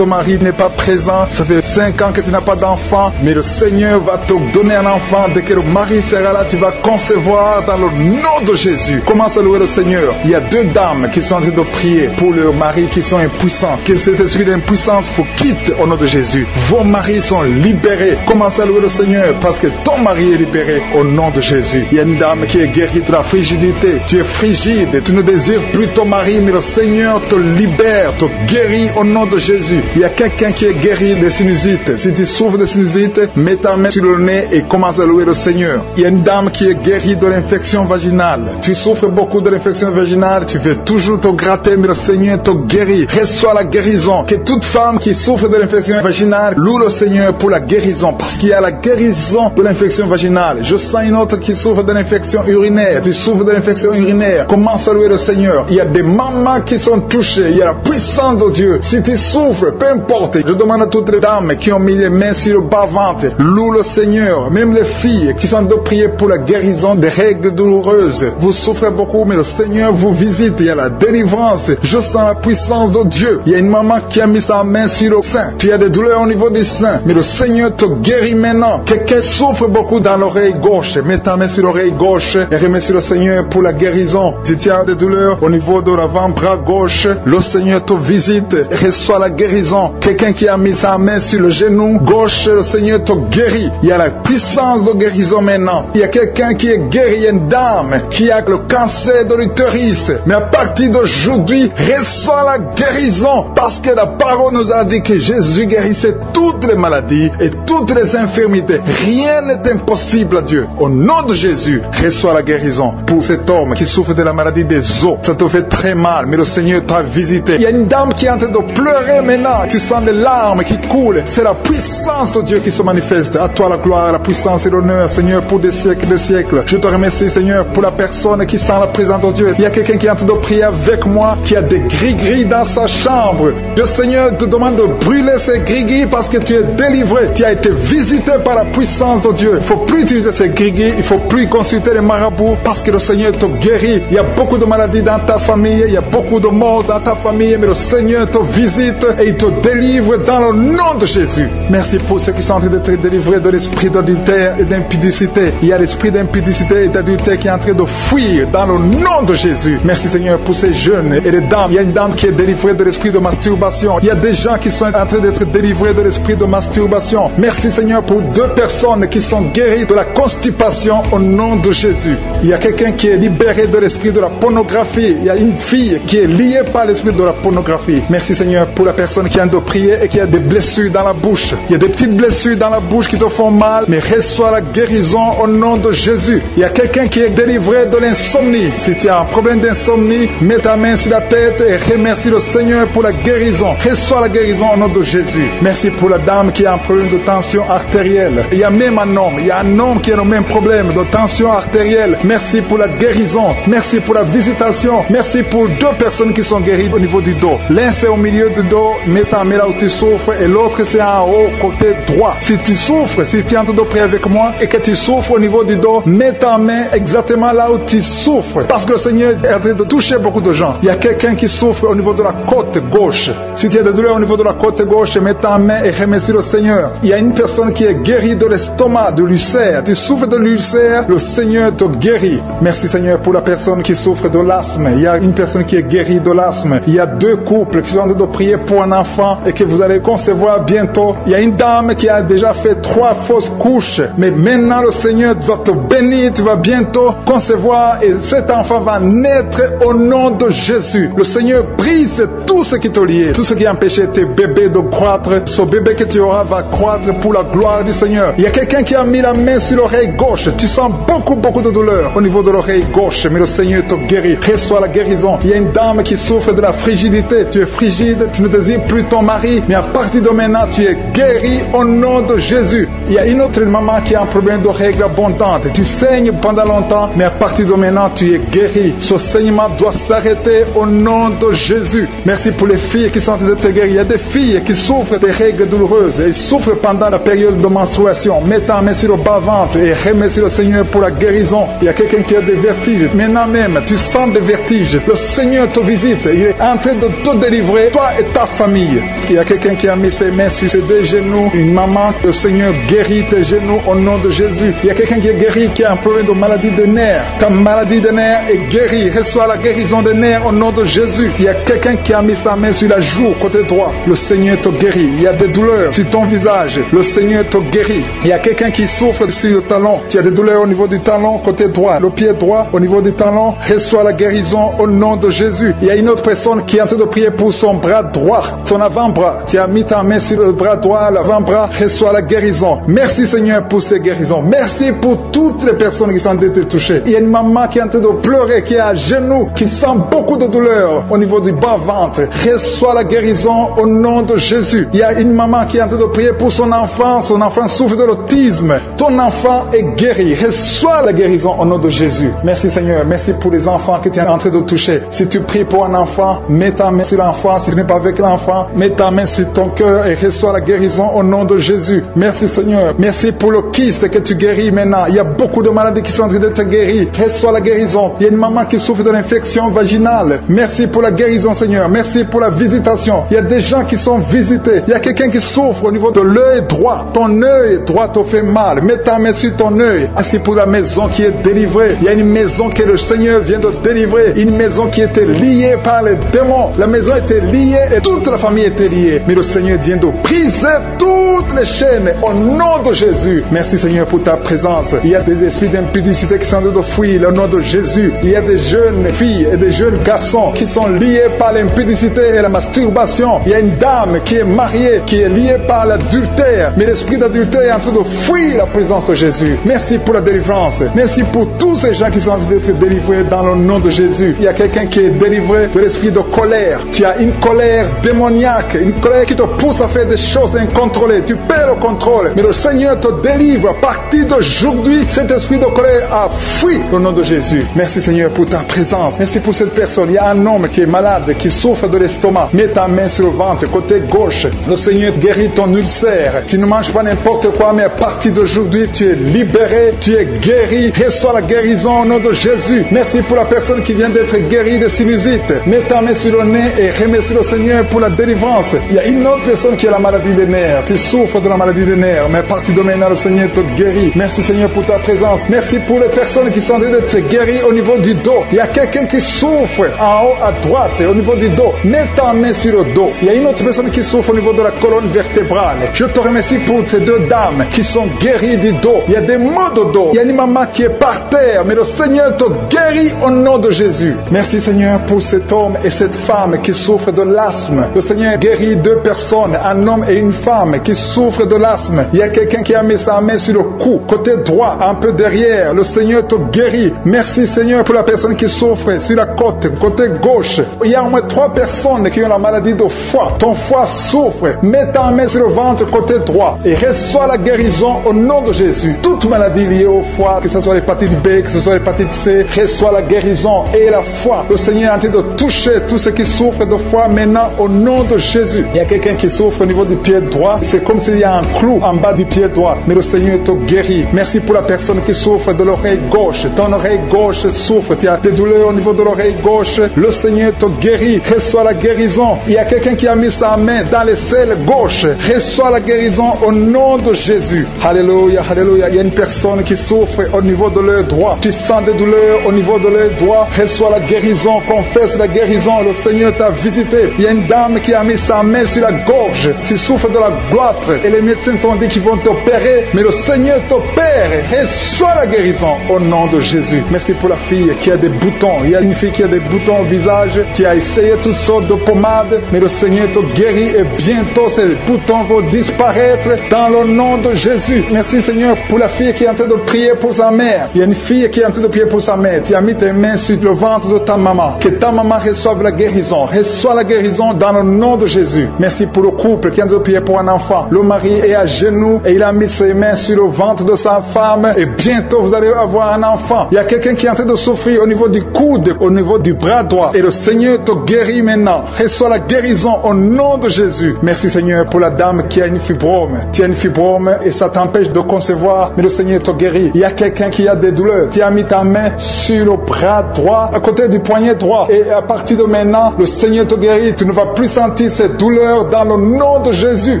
n'est pas présent. Ça fait 5 ans que tu n'as pas d'enfant. Mais le Seigneur va te donner un enfant. Dès que le mari sera là, tu vas concevoir dans le nom de Jésus. Commence à louer le Seigneur. Il y a 2 dames qui sont en train de prier pour leurs maris qui sont impuissants. Que cet esprit d'impuissance vous quitte au nom de Jésus. Vos maris sont libérés. Commence à louer le Seigneur parce que ton mari est libéré au nom de Jésus. Il y a une dame qui est guérie de la frigidité. Tu es frigide. Tu ne désires plus ton mari, mais le Seigneur te libère, te guérit au nom de Jésus. Il y a quelqu'un qui est guéri des sinusites. Si tu souffres de sinusites, mets ta main sur le nez et commence à louer le Seigneur. Il y a une dame qui est guérie de l'infection vaginale. Tu souffres beaucoup de l'infection vaginale, tu veux toujours te gratter, mais le Seigneur te guérit. Reçois la guérison. Que toute femme qui souffre de l'infection vaginale loue le Seigneur pour la guérison, parce qu'il y a la guérison de l'infection vaginale. Je sens une autre qui souffre de l'infection urinaire. Tu souffres de l'infection urinaire. Commence à louer le Seigneur. Il y a des mamans qui sont touchées. Il y a la puissance de Dieu. Si tu souffres, peu importe. Je demande à toutes les dames qui ont mis les mains sur le bas-ventre, loue le Seigneur. Même les filles qui sont de prier pour la guérison des règles douloureuses. Vous souffrez beaucoup, mais le Seigneur vous visite. Il y a la délivrance. Je sens la puissance de Dieu. Il y a une maman qui a mis sa main sur le sein. Tu as des douleurs au niveau du sein, mais le Seigneur te guérit maintenant. Quelqu'un souffre beaucoup dans l'oreille gauche. Mets ta main sur l'oreille gauche et remercie le Seigneur pour la guérison. Si tu as des douleurs au niveau de l'avant-bras gauche, le Seigneur te visite. Reçois la guérison. Quelqu'un qui a mis sa main sur le genou gauche, le Seigneur te guérit. Il y a la puissance de guérison maintenant. Il y a quelqu'un qui est guéri, une dame qui a le cancer de l'utérus. Mais à partir d'aujourd'hui, reçois la guérison parce que la parole nous a dit que Jésus guérissait toutes les maladies et toutes les infirmités. Rien n'est impossible à Dieu. Au nom de Jésus, reçois la guérison pour cet homme qui souffre de la maladie des os. Ça te fait très mal, mais le Seigneur t'a visité. Il y a une dame qui est en train de pleurer maintenant. Tu sens les larmes qui coulent. C'est la puissance de Dieu qui se manifeste. À toi la gloire, la puissance et l'honneur, Seigneur, pour des siècles et des siècles. Je te remercie, Seigneur, pour la personne qui sent la présence de Dieu. Il y a quelqu'un qui est en train de prier avec moi, qui a des gris-gris dans sa chambre. Le Seigneur te demande de brûler ces gris-gris parce que tu es délivré. Tu as été visité par la puissance de Dieu. Il ne faut plus utiliser ces gris-gris. Il ne faut plus consulter les marabouts parce que le Seigneur te guérit. Il y a beaucoup de maladies dans ta famille. Il y a beaucoup de morts dans ta famille. Mais le Seigneur te visite et il te délivre dans le nom de Jésus. Merci pour ceux qui sont en train d'être délivrés de l'esprit d'adultère et d'impudicité. Il y a l'esprit d'impudicité et d'adultère qui est en train de fuir dans le nom de Jésus. Merci Seigneur pour ces jeunes et les dames. Il y a une dame qui est délivrée de l'esprit de masturbation. Il y a des gens qui sont en train d'être délivrés de l'esprit de masturbation. Merci Seigneur pour 2 personnes qui sont guéries de la constipation au nom de Jésus. Il y a quelqu'un qui est libéré de l'esprit de la pornographie. Il y a une fille qui est liée par l'esprit de la pornographie. Merci Seigneur pour la personne qui vient de prier et qui a des blessures dans la bouche. Il y a des petites blessures dans la bouche qui te font mal, mais reçois la guérison au nom de Jésus. Il y a quelqu'un qui est délivré de l'insomnie. Si tu as un problème d'insomnie, mets ta main sur la tête et remercie le Seigneur pour la guérison. Reçois la guérison au nom de Jésus. Merci pour la dame qui a un problème de tension artérielle. Il y a même un homme. Il y a un homme qui a le même problème de tension artérielle. Merci pour la guérison. Merci pour la visitation. Merci pour 2 personnes qui sont guéries au niveau du dos. L'un c'est au milieu du dos. Mets ta main là où tu souffres et l'autre c'est en haut, côté droit. Si tu souffres, si tu es en train de prier avec moi et que tu souffres au niveau du dos, mets ta main exactement là où tu souffres. Parce que le Seigneur est en train de toucher beaucoup de gens. Il y a quelqu'un qui souffre au niveau de la côte gauche. Si tu as des douleurs au niveau de la côte gauche, mets ta main et remercie le Seigneur. Il y a une personne qui est guérie de l'estomac, de l'ulcère. Tu souffres de l'ulcère, le Seigneur te guérit. Merci Seigneur pour la personne qui souffre de l'asthme. Il y a une personne qui est guérie de l'asthme. Il y a 2 couples qui sont en train de prier pour un enfant et que vous allez concevoir bientôt. Il y a une dame qui a déjà fait 3 fausses couches. Mais maintenant le Seigneur va te bénir. Tu vas bientôt concevoir et cet enfant va naître au nom de Jésus. Le Seigneur brise tout ce qui te lie, tout ce qui empêchait tes bébés de croître. Ce bébé que tu auras va croître pour la gloire du Seigneur. Il y a quelqu'un qui a mis la main sur l'oreille gauche. Tu sens beaucoup de douleur au niveau de l'oreille gauche, mais le Seigneur te guérit. Reçois la guérison. Il y a une dame qui souffre de la frigidité. Tu es frigide, tu ne désires plus ton mari, mais à partir de maintenant, tu es guéri au nom de Jésus. Il y a une autre maman qui a un problème de règles abondantes. Tu saignes pendant longtemps, mais à partir de maintenant, tu es guéri. Ce saignement doit s'arrêter au nom de Jésus. Merci pour les filles qui sont en train d'être guéries. Il y a des filles qui souffrent des règles douloureuses. Elles souffrent pendant la période de menstruation. Mets ta main sur le bas-ventre et remercie le Seigneur pour la guérison. Il y a quelqu'un qui a des vertiges. Maintenant même, tu sens des vertiges. Le Seigneur te visite. Il est en train de te délivrer, toi et ta famille. Il y a quelqu'un qui a mis ses mains sur ses 2 genoux. Une maman, le Seigneur guérit tes genoux au nom de Jésus. Il y a quelqu'un qui est guéri, qui a un problème de maladie des nerfs. Ta maladie des nerfs est guérie. Reçois la guérison des nerfs au nom de Jésus. Il y a quelqu'un qui a mis sa main sur la joue, côté droit. Le Seigneur te guérit. Il y a des douleurs sur ton visage. Le Seigneur te guérit. Il y a quelqu'un qui souffre sur le talon. Tu as des douleurs au niveau du talon, côté droit. Le pied droit, au niveau du talon. Reçois la guérison au nom de Jésus. Il y a une autre personne qui est en train de prier pour son bras droit, son avant-bras. Tu as mis ta main sur le bras droit, l'avant-bras. Reçois la guérison. Merci Seigneur pour ces guérisons. Merci pour toutes les personnes qui sont en train de toucher. Il y a une maman qui est en train de pleurer, qui est à genoux, qui sent beaucoup de douleur au niveau du bas-ventre. Reçois la guérison au nom de Jésus. Il y a une maman qui est en train de prier pour son enfant. Son enfant souffre de l'autisme. Ton enfant est guéri. Reçois la guérison au nom de Jésus. Merci Seigneur. Merci pour les enfants que tu es en train de toucher. Si tu pries pour un enfant, mets ta main sur l'enfant. Si tu n'es pas avec l'enfant, mets ta main sur ton cœur et reçois la guérison au nom de Jésus. Merci Seigneur. Merci pour le kyste que tu guéris maintenant. Il y a beaucoup de maladies qui sont en train d'être guéries. Reçois la guérison. Il y a une maman qui souffre de l'infection vaginale. Merci pour la guérison Seigneur. Merci pour la visitation. Il y a des gens qui sont visités. Il y a quelqu'un qui souffre au niveau de l'œil droit. Ton œil droit te fait mal. Mets ta main sur ton œil. Ainsi pour la maison qui est délivrée. Il y a une maison que le Seigneur vient de délivrer. Une maison qui était liée par les démons. La maison était liée et toute la famille était liée. Mais le Seigneur vient de briser toutes les chaînes au nom de Jésus. Merci Seigneur pour ta présence. Il y a des esprits d'impudicité qui sont en train de fuir au nom de Jésus. Il y a des jeunes filles et des jeunes garçons qui sont liés par l'impudicité et la masturbation. Il y a une dame qui est mariée, qui est liée par l'adultère. Mais l'esprit d'adultère est en train de fuir la présence de Jésus. Merci pour la délivrance. Merci pour tous ces gens qui sont en train d'être délivrés dans le nom de Jésus. Il y a quelqu'un qui est délivré de l'esprit de colère. Tu as une colère démoniaque, une colère qui te pousse à faire des choses incontrôlées. Tu perds le contrôle. Mais le Seigneur te délivre. À partir d'aujourd'hui, cet esprit de colère a fui au nom de Jésus. Merci Seigneur pour ta présence. Merci pour cette personne. Il y a un homme qui est malade, qui souffre de l'estomac. Mets ta main sur le ventre, côté gauche. Le Seigneur guérit ton ulcère. Tu ne manges pas n'importe quoi, mais à partir d'aujourd'hui, tu es libéré, tu es guéri. Reçois la guérison au nom de Jésus. Merci pour la personne qui vient d'être guérie de sinusite. Mets ta main sur le nez et remercie le Seigneur pour la délivrance. Il y a une autre personne qui a la maladie des nerfs. Tu souffres de la maladie des nerfs, mais à partir de maintenant, le Seigneur te guérit. Merci Seigneur pour ta présence. Merci pour les personnes qui sont en train d'être guéries au niveau du dos. Il y a quelqu'un qui souffre en haut à droite, au niveau du dos. Mets ta main sur le dos. Il y a une autre personne qui souffre au niveau de la colonne vertébrale. Je te remercie pour ces 2 dames qui sont guéries du dos. Il y a des maux de dos. Il y a une maman qui est par terre, mais le Seigneur te guérit au nom de Jésus. Merci Seigneur pour cet homme et cette femme qui souffrent de l'asthme. Le Seigneur guérit 2 personnes, un homme et une femme qui souffrent de l'asthme. Il y a quelqu'un qui a mis sa main sur le cou, côté droit, un peu derrière. Le Seigneur te guérit. Merci Seigneur pour la personne qui souffre sur la côte, côté gauche. Il y a au moins 3 personnes qui ont la maladie de foie. Ton foie souffre. Mets ta main sur le ventre, côté droit, et reçois la guérison au nom de Jésus. Toute maladie liée au foie, que ce soit l'hépatite B, que ce soit l'hépatite C, reçois la guérison et la foi. Le Seigneur est en train de toucher tous ceux qui souffrent de foi maintenant au nom de Jésus. Il y a quelqu'un qui souffre au niveau du pied droit. C'est comme s'il y a un clou en bas du pied droit. Mais le Seigneur te guérit. Merci pour la personne qui souffre de l'oreille gauche. Ton oreille gauche souffre. Tu as des douleurs au niveau de l'oreille gauche. Le Seigneur te guérit. Reçois la guérison. Il y a quelqu'un qui a mis sa main dans l'aisselle gauche. Reçois la guérison au nom de Jésus. Alléluia, alléluia. Il y a une personne qui souffre au niveau de l'œil droit. Tu sens des douleurs au niveau de l'œil droit. Reçois la guérison. Confesse la guérison. Le Seigneur t'a visité. Il y a une dame qui a mis sa main sur la gorge. Tu souffres de la gloître et les médecins t'ont dit qu'ils vont t'opérer, mais le Seigneur t'opère. Reçois la guérison au nom de Jésus. Merci pour la fille qui a des boutons. Il y a une fille qui a des boutons au visage. Tu as essayé toutes sortes de pommades, mais le Seigneur te guérit et bientôt ces boutons vont disparaître dans le nom de Jésus. Merci Seigneur pour la fille qui est en train de prier pour sa mère. Il y a une fille qui est en train de prier pour sa mère. Tu as mis tes mains sur le ventre de ta maman. Que ta maman reçoive la guérison. Reçois la guérison dans le nom de Jésus. Merci pour le couple qui est en train de prier pour un enfant. Le mari est à genoux et il a mis ses mains sur le ventre de sa femme et bientôt vous allez avoir un enfant. Il y a quelqu'un qui est en train de souffrir au niveau du coude, au niveau du bras droit et le Seigneur te guérit maintenant. Reçois la guérison au nom de Jésus. Merci Seigneur pour la dame qui a une fibrome. Tu as une fibrome et ça t'empêche de concevoir, mais le Seigneur te guérit. Il y a quelqu'un qui a des douleurs. Tu as mis ta main sur le bras droit, à côté du poignet droit et à partir de maintenant, le Seigneur te guérit. Tu ne vas plus sentir ces douleurs dans le nom de Jésus.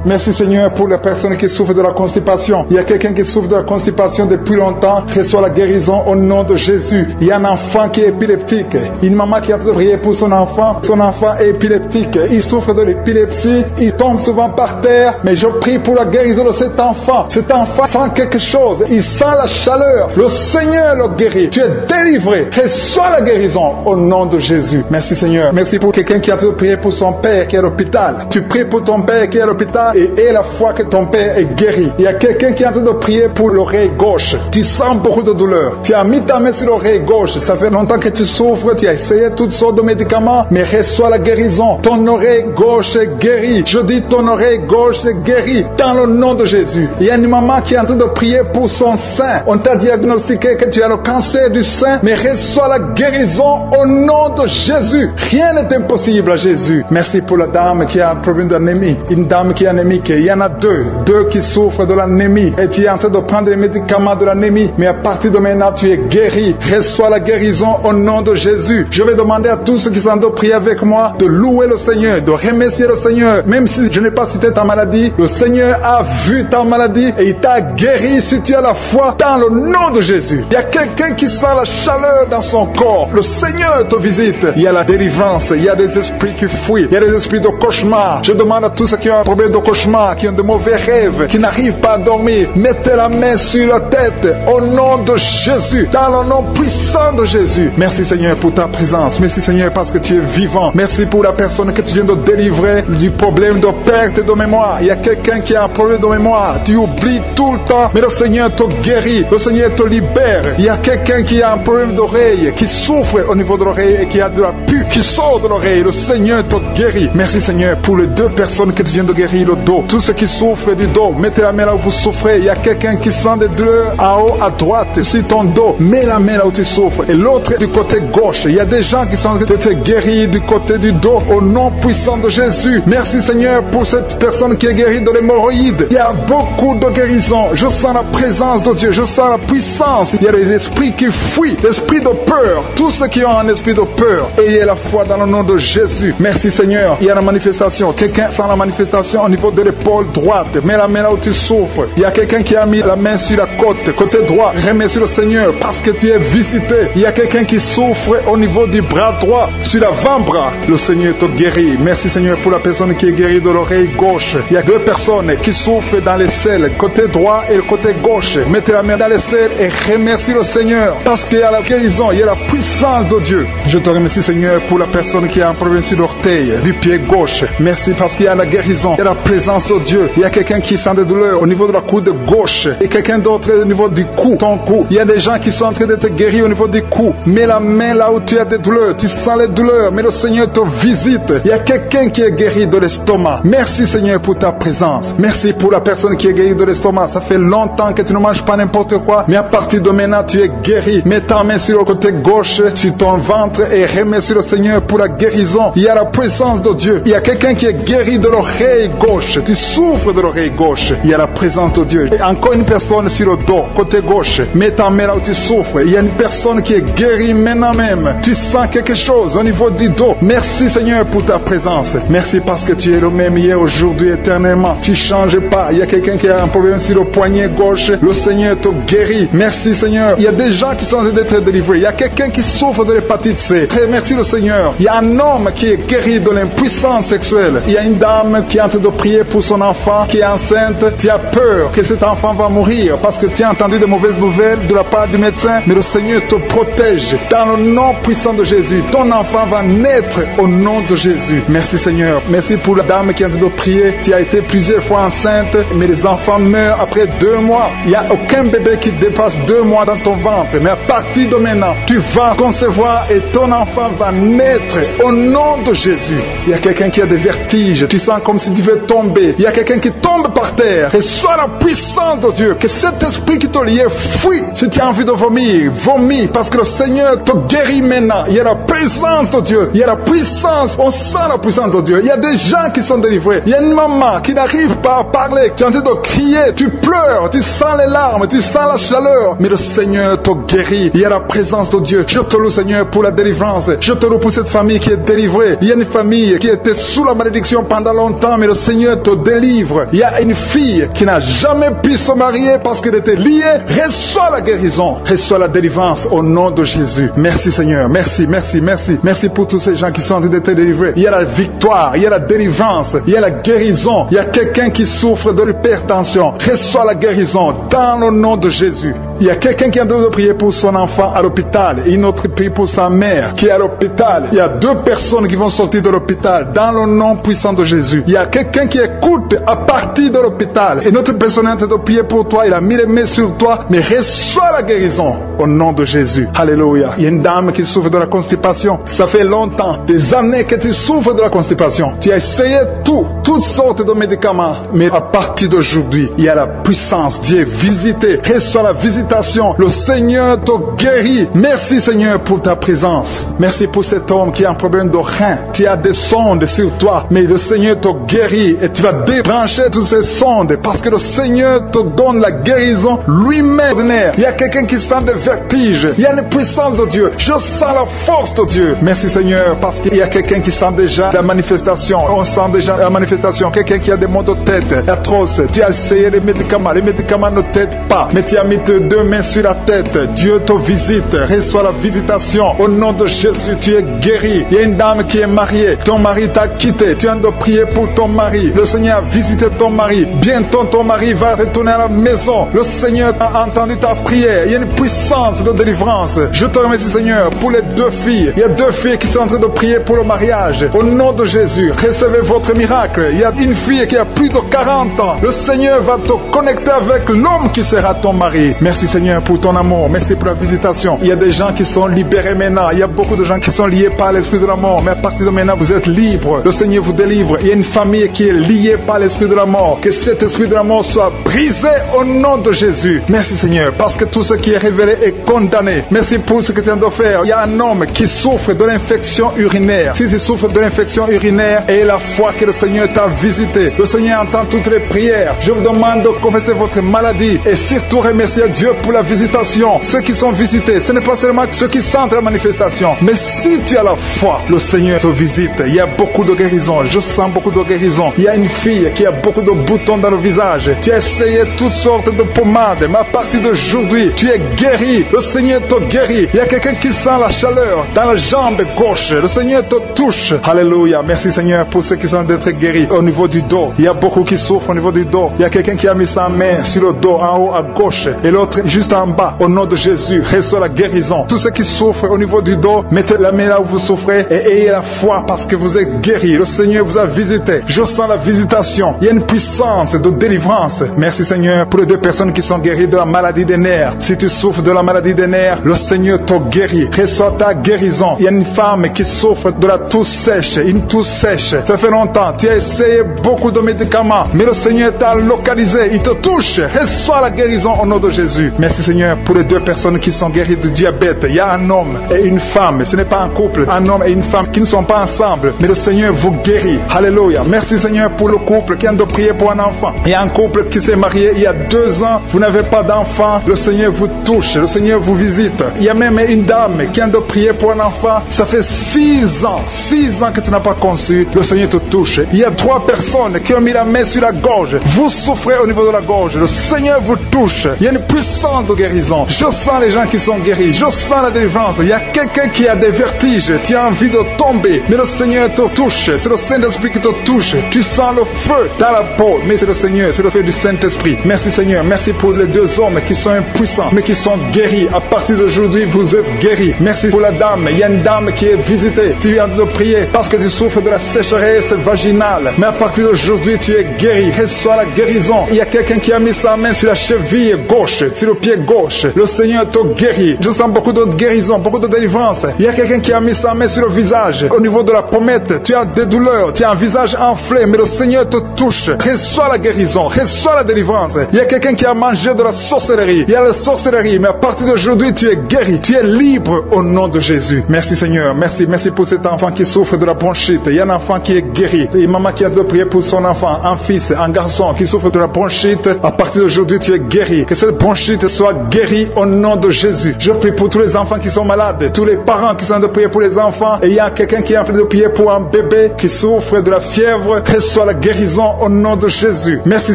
Merci Seigneur pour les personnes qui souffrent de la constipation. Il y a quelqu'un qui souffre de la constipation depuis longtemps. Reçoit la guérison au nom de Jésus. Il y a un enfant qui est épileptique. Une maman qui a prié pour son enfant. Son enfant est épileptique. Il souffre de l'épilepsie. Il tombe souvent par terre. Mais je prie pour la guérison de cet enfant. Cet enfant sent quelque chose. Il sent la chaleur. Le Seigneur le guérit. Tu es délivré. Reçois la guérison au nom de Jésus. Merci Seigneur. Merci pour quelqu'un qui a prié pour son père qui est à l'hôpital. Tu pries pour ton père qui est à l'hôpital et la foi que ton père est guéri. Il y a quelqu'un qui est en train de prier pour l'oreille gauche. Tu sens beaucoup de douleur. Tu as mis ta main sur l'oreille gauche. Ça fait longtemps que tu souffres. Tu as essayé toutes sortes de médicaments, mais reçois la guérison. Ton oreille gauche est guérie. Je dis ton oreille gauche est guérie dans le nom de Jésus. Il y a une maman qui est en train de prier pour son sein. On t'a diagnostiqué que tu as le cancer du sein, mais reçois la guérison au nom de Jésus. Rien n'est impossible à Jésus. Merci pour la dame qui a un problème d'anémie. Une dame qui est anémique. Il y en a deux qui souffrent de l'anémie. Et tu es en train de prendre les médicaments de l'anémie. Mais à partir de maintenant, tu es guéri. Reçois la guérison au nom de Jésus. Je vais demander à tous ceux qui sont en train de prier avec moi de louer le Seigneur, de remercier le Seigneur. Même si je n'ai pas cité ta maladie, le Seigneur a vu ta maladie et il t'a guéri si tu as la foi dans le nom de Jésus. Il y a quelqu'un qui sent la chaleur dans son corps. Le Seigneur te visite. Il y a la délivrance. Il y a des esprits qui fuient. Il y a des esprits de cauchemar. Je demande à tous ceux qui ont un problème de cauchemar, qui ont de mauvais rêves, qui n'arrivent pas à dormir, mettez la main sur la tête au nom de Jésus, dans le nom puissant de Jésus. Merci Seigneur pour ta présence. Merci Seigneur parce que tu es vivant. Merci pour la personne que tu viens de délivrer du problème de perte de mémoire. Il y a quelqu'un qui a un problème de mémoire. Tu oublies tout le temps, mais le Seigneur te guérit. Le Seigneur te libère. Il y a quelqu'un qui a un problème d'oreille, qui souffre au niveau de l'oreille et qui a de la pus qui sort de l'oreille. Le Seigneur te guérit. Merci Seigneur pour les deux personnes que tu viens de guérir le dos. Tous ceux qui souffrent du dos, mettez la main là où vous souffrez. Il y a quelqu'un qui sent des douleurs en haut à droite sur ton dos. Mets la main là où tu souffres. Et l'autre du côté gauche. Il y a des gens qui sont en train de te guérir du côté du dos au nom puissant de Jésus. Merci Seigneur pour cette personne qui est guérie de l'hémorroïde. Il y a beaucoup de guérison. Je sens la présence de Dieu. Je sens la puissance. Il y a des esprits qui fuient. L'esprit de peur. Tous ceux qui ont un esprit de peur, ayez la foi dans le nom de Jésus. Merci Seigneur. Il y a la manifestation. Quelqu'un sent la manifestation au niveau de l'épaule droite. Mets la main là où tu souffres. Il y a quelqu'un qui a mis la main sur la côte, côté droit. Remercie le Seigneur parce que tu es visité. Il y a quelqu'un qui souffre au niveau du bras droit, sur l'avant-bras. Le Seigneur te guérit. Merci Seigneur pour la personne qui est guérie de l'oreille gauche. Il y a deux personnes qui souffrent dans les selles, côté droit et le côté gauche. Mettez la main dans les selles et remercie le Seigneur parce qu'il y a la guérison, il y a la puissance de Dieu. Je te remercie Seigneur pour la personne qui a un problème sur l'orteil, du pied gauche. Merci parce qu'il y a la guérison, il y a la présence de Dieu. Il y a quelqu'un qui sent des douleurs au niveau de la coude gauche et quelqu'un d'autre au niveau du cou, ton cou. Il y a des gens qui sont en train d'être guéris au niveau du cou. Mets la main là où tu as des douleurs, tu sens les douleurs, mais le Seigneur te visite. Il y a quelqu'un qui est guéri de l'estomac. Merci Seigneur pour ta présence. Merci pour la personne qui est guérie de l'estomac. Ça fait longtemps que tu ne manges pas n'importe quoi, mais à partir de maintenant tu es guéri. Mets ta main sur le côté gauche, sur ton ventre et remercie le Seigneur pour la guérison. Il y a la présence de Dieu. Il y a quelqu'un qui est guéri de l'oreille gauche. Tu souffres de l'oreille gauche. Il y a la présence de Dieu. Et encore une personne sur le dos, côté gauche. Mets ta main là où tu souffres. Il y a une personne qui est guérie maintenant même. Tu sens quelque chose au niveau du dos. Merci Seigneur pour ta présence. Merci parce que tu es le même hier, aujourd'hui, éternellement. Tu ne changes pas. Il y a quelqu'un qui a un problème sur le poignet gauche. Le Seigneur te guérit. Merci Seigneur. Il y a des gens qui sont en train d'être délivrés. Il y a quelqu'un qui souffre de l'hépatite C. Merci le Seigneur. Il y a un homme qui est guéri de l'impuissance sexuelle. Il y a une dame qui est en train de prier pour son enfant qui est enceinte. Tu as peur que cet enfant va mourir parce que tu as entendu de mauvaises nouvelles de la part du médecin. Mais le Seigneur te protège. Dans le nom puissant de Jésus, ton enfant va naître au nom de Jésus. Merci Seigneur. Merci pour la dame qui est en train de prier. Tu as été plusieurs fois enceinte, mais les enfants meurent après 2 mois. Il n'y a aucun bébé qui dépasse 2 mois dans ton ventre. Mais à partir de maintenant, tu vas concevoir et ton enfant va naître au nom de Jésus. Il y a quelqu'un qui a des vertiges. Tu sens comme si tu veux tomber. Il y a quelqu'un qui tombe par terre. Et soit la puissance de Dieu. Que cet esprit qui te lié fuit. Si tu as envie de vomir, vomis. Parce que le Seigneur te guérit maintenant. Il y a la présence de Dieu. Il y a la puissance. On sent la puissance de Dieu. Il y a des gens qui sont délivrés. Il y a une maman qui n'arrive pas à parler. Tu es en train de crier. Tu pleures. Tu sens les larmes. Tu sens la chaleur. Mais le Seigneur te guérit. Il y a la présence de Dieu. Je te loue Seigneur pour la délivrance. Je te loue pour cette famille qui est délivrée. Il y a une famille qui était sous la malédiction pendant longtemps. Mais le Seigneur te délivre. Il y a une fille qui n'a jamais pu se marier parce qu'elle était liée. Reçois la guérison. Reçois la délivrance au nom de Jésus. Merci Seigneur. Merci, merci, merci. Merci pour tous ces gens qui sont en train d'être délivrés. Il y a la victoire. Il y a la délivrance. Il y a la guérison. Il y a quelqu'un qui souffre de l'hypertension. Reçois la guérison dans le nom de Jésus. Il y a quelqu'un qui est en train de prier pour son enfant à l'hôpital. Et une autre prie pour sa mère qui est à l'hôpital. Il y a 2 personnes qui vont sortir de l'hôpital dans le nom puissant de Jésus. Il y a quelqu'un qui écoute à partir de l'hôpital. Et notre personne est en train de prier pour toi. Il a mis les mains sur toi. Mais reçois la guérison au nom de Jésus. Alléluia. Il y a une dame qui souffre de la constipation. Ça fait longtemps, des années que tu souffres de la constipation. Tu as essayé toutes sortes de médicaments. Mais à partir d'aujourd'hui, il y a la puissance. Dieu est visité. Reçois la visitation. Le Seigneur te guérit. Merci Seigneur pour ta présence. Merci pour cet homme qui a un problème de rein. Tu as des sondes sur toi. Mais le Seigneur te guérit. Et tu vas débrancher toutes ces sondes. Parce que le Seigneur te donne la guérison lui-même. Il y a quelqu'un qui sent des vertiges. Il y a une puissance de Dieu. Je sens la force de Dieu. Merci Seigneur. Parce qu'il y a quelqu'un qui sent déjà la manifestation. On sent déjà la manifestation. Quelqu'un qui a des maux de tête atroces. Tu as essayé les médicaments. Les médicaments ne t'aident pas. Mais tu as mis tes 2 mains sur la tête. Dieu te visite. Reçois la visitation. Au nom de Jésus, tu es guéri. Il y a une dame qui est mariée. Ton mari t'a quitté. Tu as de prier pour ton mari. Le Seigneur a visité ton mari. Bientôt ton mari va retourner à la maison. Le Seigneur a entendu ta prière. Il y a une puissance de délivrance. Je te remercie Seigneur pour les 2 filles. Il y a 2 filles qui sont en train de prier pour le mariage. Au nom de Jésus, recevez votre miracle. Il y a une fille qui a plus de 40 ans. Le Seigneur va te connecter avec l'homme qui sera ton mari. Merci Seigneur pour ton amour. Merci pour la visitation. Il y a des gens qui sont libérés maintenant. Il y a beaucoup de gens qui sont liés par l'esprit de la mort. Mais à partir de maintenant, vous êtes libres. Le Seigneur vous délivre. Il y a une famille qui est liée par l'esprit de la mort. Que cet esprit de la mort soit brisé au nom de Jésus. Merci Seigneur, parce que tout ce qui est révélé est condamné. Merci pour ce que tu viens de faire. Il y a un homme qui souffre de l'infection urinaire. Si tu souffres de l'infection urinaire, et la foi que le Seigneur t'a visité, le Seigneur entend toutes les prières. Je vous demande de confesser votre maladie et surtout remercier Dieu pour la visitation. Ceux qui sont visités, ce n'est pas seulement ceux qui sentent la manifestation, mais si tu as la foi, le Seigneur te visite. Il y a beaucoup de guérison. Je sens beaucoup de guérison. Il y a une fille qui a beaucoup de boutons dans le visage. Tu as essayé toutes sortes de pommades, mais à partir d'aujourd'hui, tu es guéri. Le Seigneur te guérit. Il y a quelqu'un qui sent la chaleur dans la jambe gauche. Le Seigneur te touche. Alléluia. Merci Seigneur pour ceux qui sont d'être guéris au niveau du dos. Il y a beaucoup qui souffrent au niveau du dos. Il y a quelqu'un qui a mis sa main sur le dos en haut à gauche et l'autre juste en bas. Au nom de Jésus, reçois la guérison. Tous ceux qui souffrent au niveau du dos, mettez la main là où vous souffrez et ayez la foi parce que vous êtes guéris. Le Seigneur vous a visité. Je sens la visitation. Il y a une puissance de délivrance. Merci Seigneur pour les 2 personnes qui sont guéries de la maladie des nerfs. Si tu souffres de la maladie des nerfs, le Seigneur te guérit. Reçois ta guérison. Il y a une femme qui souffre de la toux sèche. Une toux sèche. Ça fait longtemps. Tu as essayé beaucoup de médicaments, mais le Seigneur t'a localisé. Il te touche. Reçois la guérison au nom de Jésus. Jésus. Merci Seigneur pour les deux personnes qui sont guéries du diabète. Il y a un homme et une femme. Ce n'est pas un couple. Un homme et une femme qui ne sont pas ensemble. Mais le Seigneur vous guérit. Alléluia. Merci Seigneur pour le couple qui a de prier pour un enfant. Il y a un couple qui s'est marié il y a 2 ans. Vous n'avez pas d'enfant. Le Seigneur vous touche. Le Seigneur vous visite. Il y a même une dame qui a de prier pour un enfant. Ça fait 6 ans. 6 ans que tu n'as pas conçu. Le Seigneur te touche. Il y a 3 personnes qui ont mis la main sur la gorge. Vous souffrez au niveau de la gorge. Le Seigneur vous touche. Il y a une puissance de guérison. Je sens les gens qui sont guéris. Je sens la délivrance. Il y a quelqu'un qui a des vertiges. Tu as envie de tomber. Mais le Seigneur te touche. C'est le Saint-Esprit qui te touche. Tu sens le feu dans la peau. Mais c'est le Seigneur. C'est le feu du Saint-Esprit. Merci Seigneur. Merci pour les 2 hommes qui sont impuissants. Mais qui sont guéris. À partir d'aujourd'hui, vous êtes guéris. Merci pour la dame. Il y a une dame qui est visitée. Tu viens de prier parce que tu souffres de la sécheresse vaginale. Mais à partir d'aujourd'hui, tu es guéri. Reçois la guérison. Il y a quelqu'un qui a mis sa main sur la cheville gauche, sur le pied gauche. Le Seigneur te guérit. Je sens beaucoup de guérison, beaucoup de délivrance. Il y a quelqu'un qui a mis sa main sur le visage. Au niveau de la pommette, tu as des douleurs. Tu as un visage enflé, mais le Seigneur te touche. Reçois la guérison. Reçois la délivrance. Il y a quelqu'un qui a mangé de la sorcellerie. Il y a la sorcellerie, mais à partir d'aujourd'hui, tu es guéri. Tu es libre au nom de Jésus. Merci Seigneur. Merci. Merci pour cet enfant qui souffre de la bronchite. Il y a un enfant qui est guéri. Et maman qui a de prier pour son enfant, un fils, un garçon qui souffre de la bronchite. À partir d'aujourd'hui, tu es guéri. Que cette bronchite soit guérie au nom de Jésus. Je prie pour tous les enfants qui sont malades, tous les parents qui sont de prier pour les enfants. Et il y a quelqu'un qui est en train de prier pour un bébé qui souffre de la fièvre. Reçois la guérison au nom de Jésus. Merci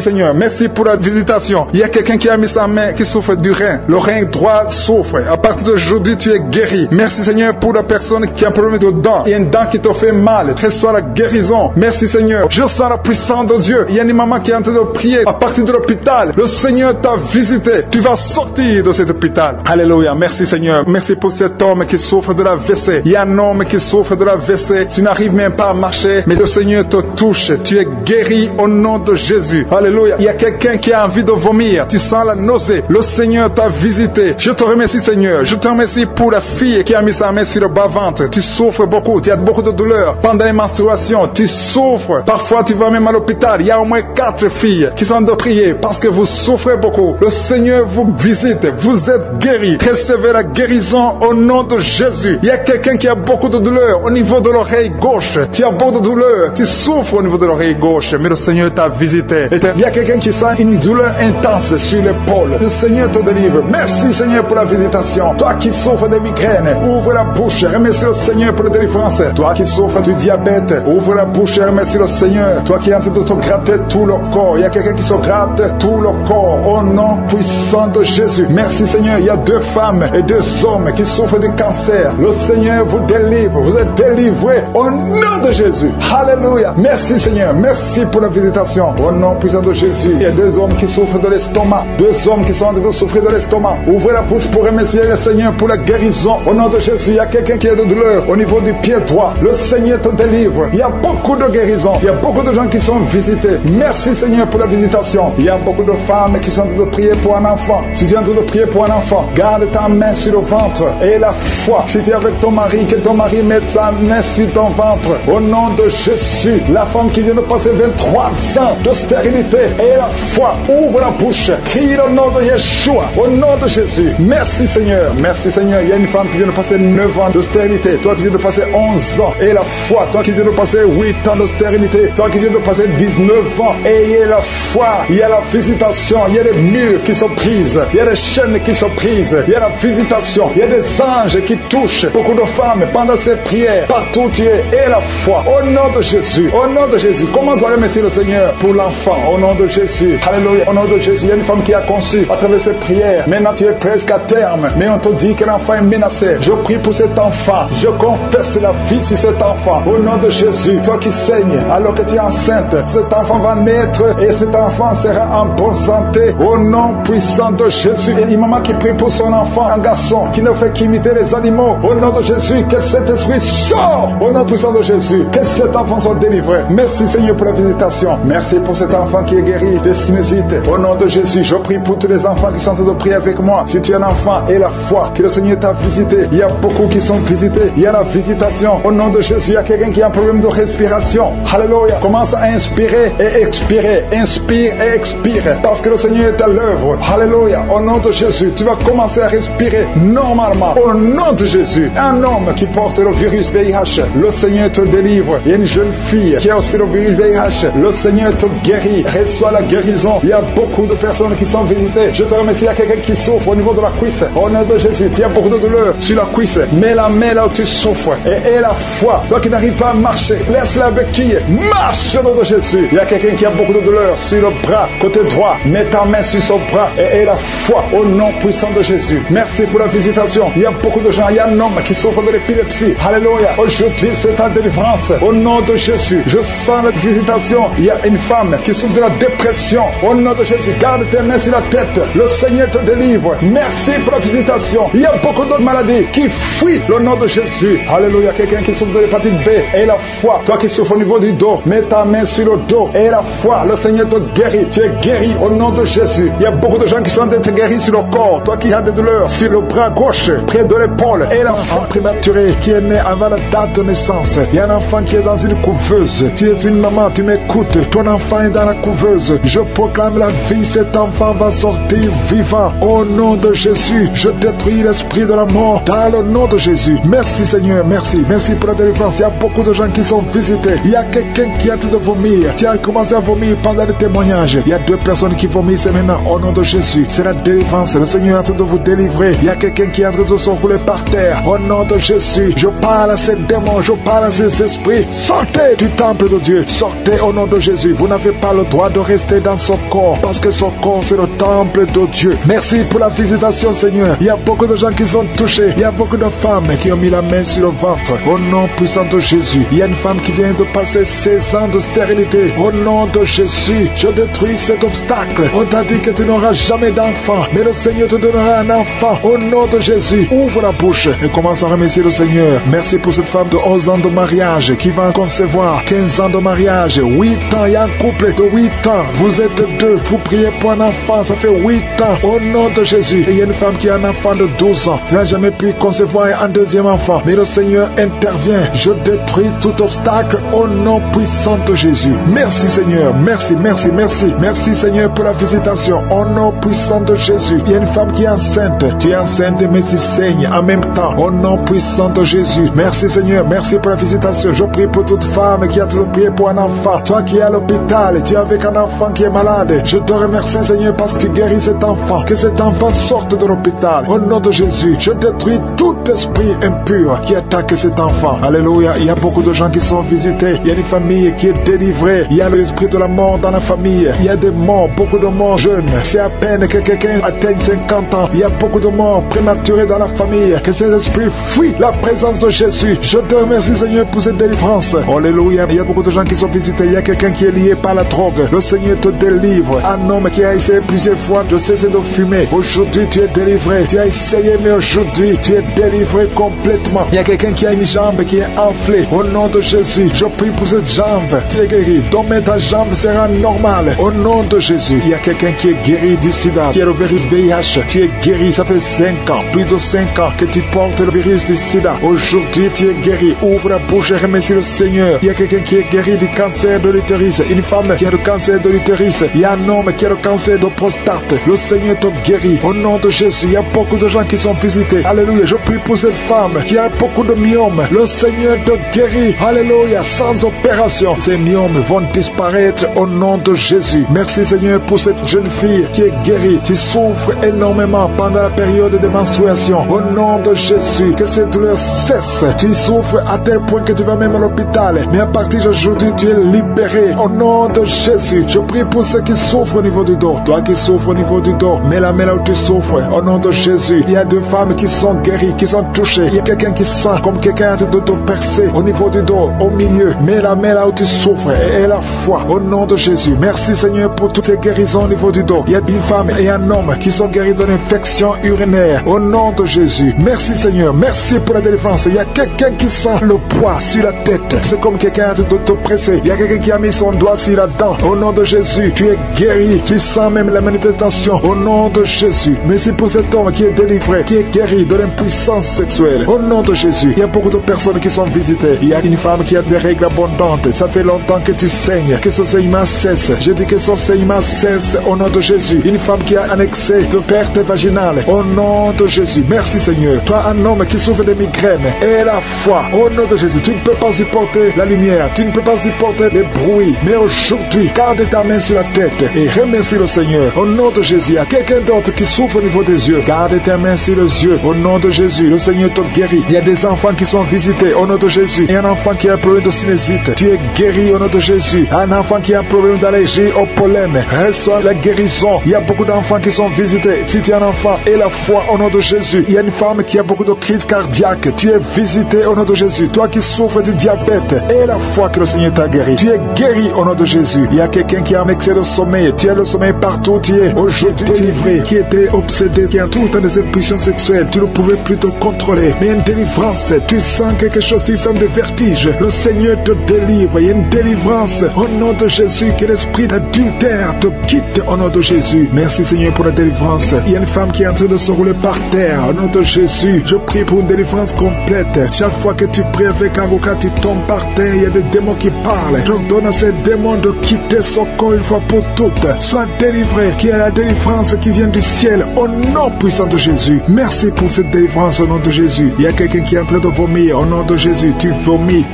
Seigneur. Merci pour la visitation. Il y a quelqu'un qui a mis sa main qui souffre du rein. Le rein droit souffre. À partir d'aujourd'hui, tu es guéri. Merci Seigneur pour la personne qui a un problème de dents. Il y a une dent qui te fait mal. Reçois la guérison. Merci Seigneur. Je sens la puissance de Dieu. Il y a une maman qui est en train de prier à partir de l'hôpital. Le Seigneur t'a visité. Tu vas sortir de cet hôpital. Alléluia. Merci Seigneur. Merci pour cet homme qui souffre de la WC. Il y a un homme qui souffre de la WC. Tu n'arrives même pas à marcher, mais le Seigneur te touche. Tu es guéri au nom de Jésus. Alléluia. Il y a quelqu'un qui a envie de vomir. Tu sens la nausée. Le Seigneur t'a visité. Je te remercie Seigneur. Je te remercie pour la fille qui a mis sa main sur le bas-ventre. Tu souffres beaucoup. Tu as beaucoup de douleurs. Pendant les menstruations, tu souffres. Parfois, tu vas même à l'hôpital. Il y a au moins 4 filles qui sont de prier parce que vous souffrez beaucoup. Le Seigneur vous visite. Vous êtes guéris. Recevez la guérison au nom de Jésus. Il y a quelqu'un qui a beaucoup de douleurs au niveau de l'oreille gauche. Tu as beaucoup de douleurs. Tu souffres au niveau de l'oreille gauche. Mais le Seigneur t'a visité. Il y a quelqu'un qui sent une douleur intense sur l'épaule. Le Seigneur te délivre. Merci Seigneur pour la visitation. Toi qui souffres de migraines, ouvre la bouche. Remercie le Seigneur pour la délivrance. Toi qui souffres du diabète, ouvre la bouche et remercie le Seigneur. Toi qui es en train de te gratter tout le corps. Il y a quelqu'un qui se gratte tout le corps au nom puissant de Jésus. Merci Seigneur. Il y a 2 femmes et 2 hommes qui souffrent du cancer. Le Seigneur vous délivre. Vous êtes délivrés au nom de Jésus. Alléluia. Merci Seigneur. Merci pour la visitation. Au nom puissant de Jésus. Il y a 2 hommes qui souffrent de l'estomac. 2 hommes qui sont en train de souffrir de l'estomac. Ouvrez la bouche pour remercier le Seigneur pour la guérison. Au nom de Jésus. Il y a quelqu'un qui a de douleur au niveau du pied droit. Le Seigneur te délivre. Il y a beaucoup de guérison. Il y a beaucoup de gens qui sont visités. Merci Seigneur pour la visitation. Il y a beaucoup de femmes qui sont en train de prier pour un enfant. Si tu es en train de prier pour un enfant, garde ta main sur le ventre et la foi. Si tu es avec ton mari, que ton mari mette sa main sur ton ventre. Au nom de Jésus, la femme qui vient de passer 23 ans de stérilité et la foi, ouvre la bouche. Crie le nom de Yeshua. Au nom de Jésus. Merci Seigneur. Merci Seigneur. Il y a une femme qui vient de passer 9 ans de stérilité. Toi qui viens de passer 11 ans et la foi. Toi qui viens de passer 8 ans de stérilité. Toi qui viens de passer 19 ans. Ayez la foi. Il y a la visitation. Il y a des murs qui sont prises. Il y a des chaînes qui sont prises. Il y a la visitation. Il y a des anges qui touchent beaucoup de femmes pendant ces prières. Partout où tu es. Et la foi. Au nom de Jésus. Au nom de Jésus. Commence à remercier le Seigneur pour l'enfant. Au nom de Jésus. Alléluia. Au nom de Jésus. Il y a une femme qui a conçu à travers ces prières. Maintenant tu es presque à terme. Mais on te dit que l'enfant est menacé. Je prie pour cet enfant. Je confesse la vie sur cet enfant. Au nom de Jésus. Toi qui saignes alors que tu es enceinte. Cet enfant va naître et cet enfant sera en bonne santé. Au nom puissant de Jésus. Et une maman qui prie pour son enfant, un garçon qui ne fait qu'imiter les animaux. Au nom de Jésus. Que cet esprit sort. Au nom puissant de Jésus. Que cet enfant soit délivré. Merci Seigneur pour la visitation. Merci pour cet enfant qui est guéri des sinusites. Au nom de Jésus. Je prie pour tous les enfants qui sont en train de prier avec moi. Si tu es un enfant et la foi que le Seigneur t'a visité. Il y a beaucoup qui sont visités. Il y a la visitation. Au nom de Jésus. Il y a quelqu'un qui a un problème de respiration. Alléluia. Commence à inspirer et expirer. Inspire et expire. Parce que le Seigneur est à l'œuvre. Alléluia. Alléluia. Au nom de Jésus, tu vas commencer à respirer normalement. Au nom de Jésus, un homme qui porte le virus VIH, le Seigneur te délivre. Il y a une jeune fille qui a aussi le virus VIH, le Seigneur te guérit. Reçois la guérison. Il y a beaucoup de personnes qui sont visitées. Je te remercie. Il y a quelqu'un qui souffre au niveau de la cuisse. Au nom de Jésus, il y a beaucoup de douleur sur la cuisse. Mets la main là où tu souffres et la foi. Toi qui n'arrives pas à marcher, laisse-la béquille. Marche au nom de Jésus. Il y a quelqu'un qui a beaucoup de douleur sur le bras, côté droit. Mets ta main sur son bras et la foi au nom puissant de Jésus. Merci pour la visitation. Il y a beaucoup de gens. Il y a un homme qui souffre de l'épilepsie. Alléluia. Aujourd'hui, c'est ta délivrance. Au nom de Jésus, je sens la visitation. Il y a une femme qui souffre de la dépression. Au nom de Jésus, garde tes mains sur la tête. Le Seigneur te délivre. Merci pour la visitation. Il y a beaucoup d'autres maladies qui fuient le nom de Jésus. Alléluia. Quelqu'un qui souffre de l'hépatite B et la foi. Toi qui souffres au niveau du dos, mets ta main sur le dos et la foi. Le Seigneur te guérit. Tu es guéri au nom de Jésus. Il y a beaucoup de gens qui sont d'être guéris sur le corps. Toi qui as des douleurs sur le bras gauche, près de l'épaule, et l'enfant prématuré qui est né avant la date de naissance. Il y a un enfant qui est dans une couveuse. Tu es une maman, tu m'écoutes. Ton enfant est dans la couveuse. Je proclame la vie. Cet enfant va sortir vivant. Au nom de Jésus, je détruis l'esprit de la mort dans le nom de Jésus. Merci Seigneur, merci. Merci pour la délivrance. Il y a beaucoup de gens qui sont visités. Il y a quelqu'un qui a tout de vomir. Tu as commencé à vomir pendant le témoignage. Il y a 2 personnes qui vomissent maintenant au nom de Jésus. C'est la délivrance. Le Seigneur est en train de vous délivrer. Il y a quelqu'un qui est en train de se rouler par terre. Au nom de Jésus, je parle à ces démons, je parle à ces esprits. Sortez du temple de Dieu. Sortez au nom de Jésus. Vous n'avez pas le droit de rester dans son corps parce que son corps c'est le temple de Dieu. Merci pour la visitation Seigneur. Il y a beaucoup de gens qui sont touchés. Il y a beaucoup de femmes qui ont mis la main sur le ventre. Au nom puissant de Jésus. Il y a une femme qui vient de passer 16 ans de stérilité. Au nom de Jésus, je détruis cet obstacle. On t'a dit que tu n'auras jamais d'enfant, mais le Seigneur te donnera un enfant. Au nom de Jésus, ouvre la bouche et commence à remercier le Seigneur. Merci pour cette femme de 11 ans de mariage qui va en concevoir 15 ans de mariage, 8 ans. Il y a un couple de 8 ans. Vous êtes 2. Vous priez pour un enfant, ça fait 8 ans. Au nom de Jésus. Et il y a une femme qui a un enfant de 12 ans. Tu n'as jamais pu concevoir un deuxième enfant. Mais le Seigneur intervient. Je détruis tout obstacle au nom puissant de Jésus. Merci Seigneur. Merci, merci, merci. Merci Seigneur pour la visitation. Au nom puissant de Jésus. Il y a une femme qui est enceinte. Tu es enceinte mais tu saignes en même temps. Au nom puissant de Jésus. Merci Seigneur. Merci pour la visitation. Je prie pour toute femme qui a toujours prié pour un enfant. Toi qui es à l'hôpital, tu es avec un enfant qui est malade. Je te remercie Seigneur parce que tu guéris cet enfant. Que cet enfant sorte de l'hôpital. Au nom de Jésus, je détruis tout esprit impur qui attaque cet enfant. Alléluia. Il y a beaucoup de gens qui sont visités. Il y a une famille qui est délivrée. Il y a l'esprit de la mort dans la famille. Il y a des morts, beaucoup de morts jeunes. C'est à peine que quelqu'un atteigne 50 ans. Il y a beaucoup de morts prématurés dans la famille. Que cet esprit fuit la présence de Jésus. Je te remercie Seigneur pour cette délivrance. Alléluia. Il y a beaucoup de gens qui sont visités. Il y a quelqu'un qui est lié par la drogue. Le Seigneur te délivre. Un homme qui a essayé plusieurs fois de cesser de fumer. Aujourd'hui tu es délivré. Tu as essayé mais aujourd'hui tu es délivré complètement. Il y a quelqu'un qui a une jambe qui est enflée. Au nom de Jésus, je prie pour cette jambe. Tu es guéri. Donc ta jambe sera normale. Au nom de Jésus. Il y a quelqu'un qui est guéri du sida, qui est le virus VIH. Tu es guéri. Ça fait 5 ans, plus de 5 ans que tu portes le virus du sida. Aujourd'hui tu es guéri. Ouvre la bouche et remercie le Seigneur. Il y a quelqu'un qui est guéri du cancer de l'utérus. Une femme qui a le cancer de l'utérus. Il y a un homme qui a le cancer de prostate. Le Seigneur te guérit. Au nom de Jésus, il y a beaucoup de gens qui sont visités. Alléluia. Je prie pour cette femme qui a beaucoup de myomes. Le Seigneur te guérit. Alléluia. Sans opération, ces myomes vont disparaître au nom de Jésus. Merci Seigneur pour cette jeune fille qui est guérie. Tu souffres énormément pendant la période de menstruation. Au nom de Jésus, que cette douleur cesse. Tu souffres à tel point que tu vas même à l'hôpital. Mais à partir d'aujourd'hui, tu es libéré. Au nom de Jésus, je prie pour ceux qui souffrent au niveau du dos. Toi qui souffres au niveau du dos, mets la main là où tu souffres. Au nom de Jésus, il y a 2 femmes qui sont guéries, qui sont touchées. Il y a quelqu'un qui sent comme quelqu'un de te percer au niveau du dos, au milieu. Mets la main là où tu souffres et la foi. Au nom de Jésus, merci Seigneur pour toutes ces guérisons au niveau du dos. Il y a 10 femmes et un homme qui sont guéris d'une infection urinaire. Au nom de Jésus, merci Seigneur, merci pour la délivrance. Il y a quelqu'un qui sent le poids sur la tête. C'est comme quelqu'un de te presser. Il y a quelqu'un qui a mis son doigt sur la dent. Au nom de Jésus, tu es guéri. Tu sens même la manifestation. Au nom de Jésus, merci pour cet homme qui est délivré, qui est guéri de l'impuissance sexuelle. Au nom de Jésus, il y a beaucoup de personnes qui sont visitées. Il y a une femme qui a des règles abondantes. Ça fait longtemps que tu saignes, que ce saignement cesse. Je dis que ce saignement cesse au nom de Jésus. Une femme qui a un excès de perte vaginale. Au nom de Jésus, merci Seigneur. Toi, un homme qui souffre de migraines, et la foi, au nom de Jésus, tu ne peux pas supporter la lumière, tu ne peux pas supporter les bruits, mais aujourd'hui, garde ta main sur la tête et remercie le Seigneur. Au nom de Jésus, il y a quelqu'un d'autre qui souffre au niveau des yeux, garde ta main sur les yeux. Au nom de Jésus, le Seigneur te guérit. Il y a des enfants qui sont visités au nom de Jésus. Il y a un enfant qui a un problème de sinusite, tu es guéri au nom de Jésus. Un enfant qui a un problème d'allergie au pollen, reçois la guérison. Il y a beaucoup d'enfants qui sont visités. Si tu es un enfant, et la foi au nom de Jésus. Il y a une femme qui a beaucoup de crises cardiaques, tu es visité au nom de Jésus. Toi qui souffres du diabète, et la foi que le Seigneur t'a guéri, tu es guéri au nom de Jésus. Il y a quelqu'un qui a un excès de sommeil, tu as le sommeil partout, tu es aujourd'hui délivré, qui était obsédé, qui a tout le temps des impulsions sexuelles, tu ne pouvais plus te contrôler, mais une délivrance, tu sens quelque chose, tu sens des vertiges, le Seigneur te délivre. Il y a une délivrance au nom de Jésus, que l'esprit d'adultère te quitte au nom de Jésus. Merci Seigneur pour la délivrance. Il y a une femme qui est en train de se rouler par terre au nom de Jésus. Je prie pour une délivrance complète. Chaque fois que tu pries avec un avocat, tu tombes par terre, il y a des démons qui parlent. J'ordonne à ces démons de quitter son corps une fois pour toutes. Sois délivré, qu'il y a la délivrance qui vient du ciel au nom puissant de Jésus. Merci pour cette délivrance au nom de Jésus. Il y a quelqu'un qui est en train de vomir au nom de Jésus. Tu vomis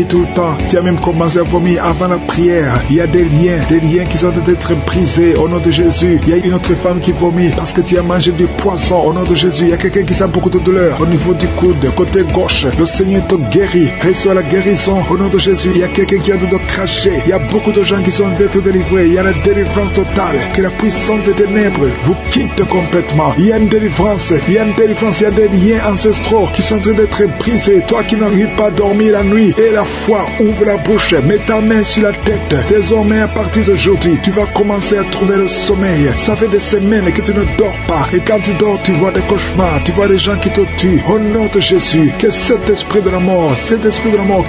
tout le temps. Tu as même commencé à vomir avant la prière. Il y a des liens qui sont en train d'être brisés au nom de Jésus. Il y a une autre femme qui vomit parce que tu as mangé du poisson au nom de Jésus. Il y a quelqu'un qui sent beaucoup de douleur au niveau du coude, côté gauche. Le Seigneur te guérit. Reçois la guérison au nom de Jésus. Il y a quelqu'un qui est en train de cracher. Il y a beaucoup de gens qui sont d'être délivrés. Il y a la délivrance totale. Que la puissance des ténèbres vous quitte complètement. Il y a une délivrance. Il y a une délivrance. Il y a des liens ancestraux qui sont en train d'être brisés. Toi qui n'arrives pas à dormir la nuit, et la foi, ouvre la bouche, mets ta main sur la tête. Désormais, à partir d'aujourd'hui, tu vas commencer à trouver le sommeil. Ça fait des semaines que tu ne dors pas. Et quand tu dors, tu vois des cauchemars. Tu vois des gens qui te tuent. Au nom de Jésus, que cet esprit de la mort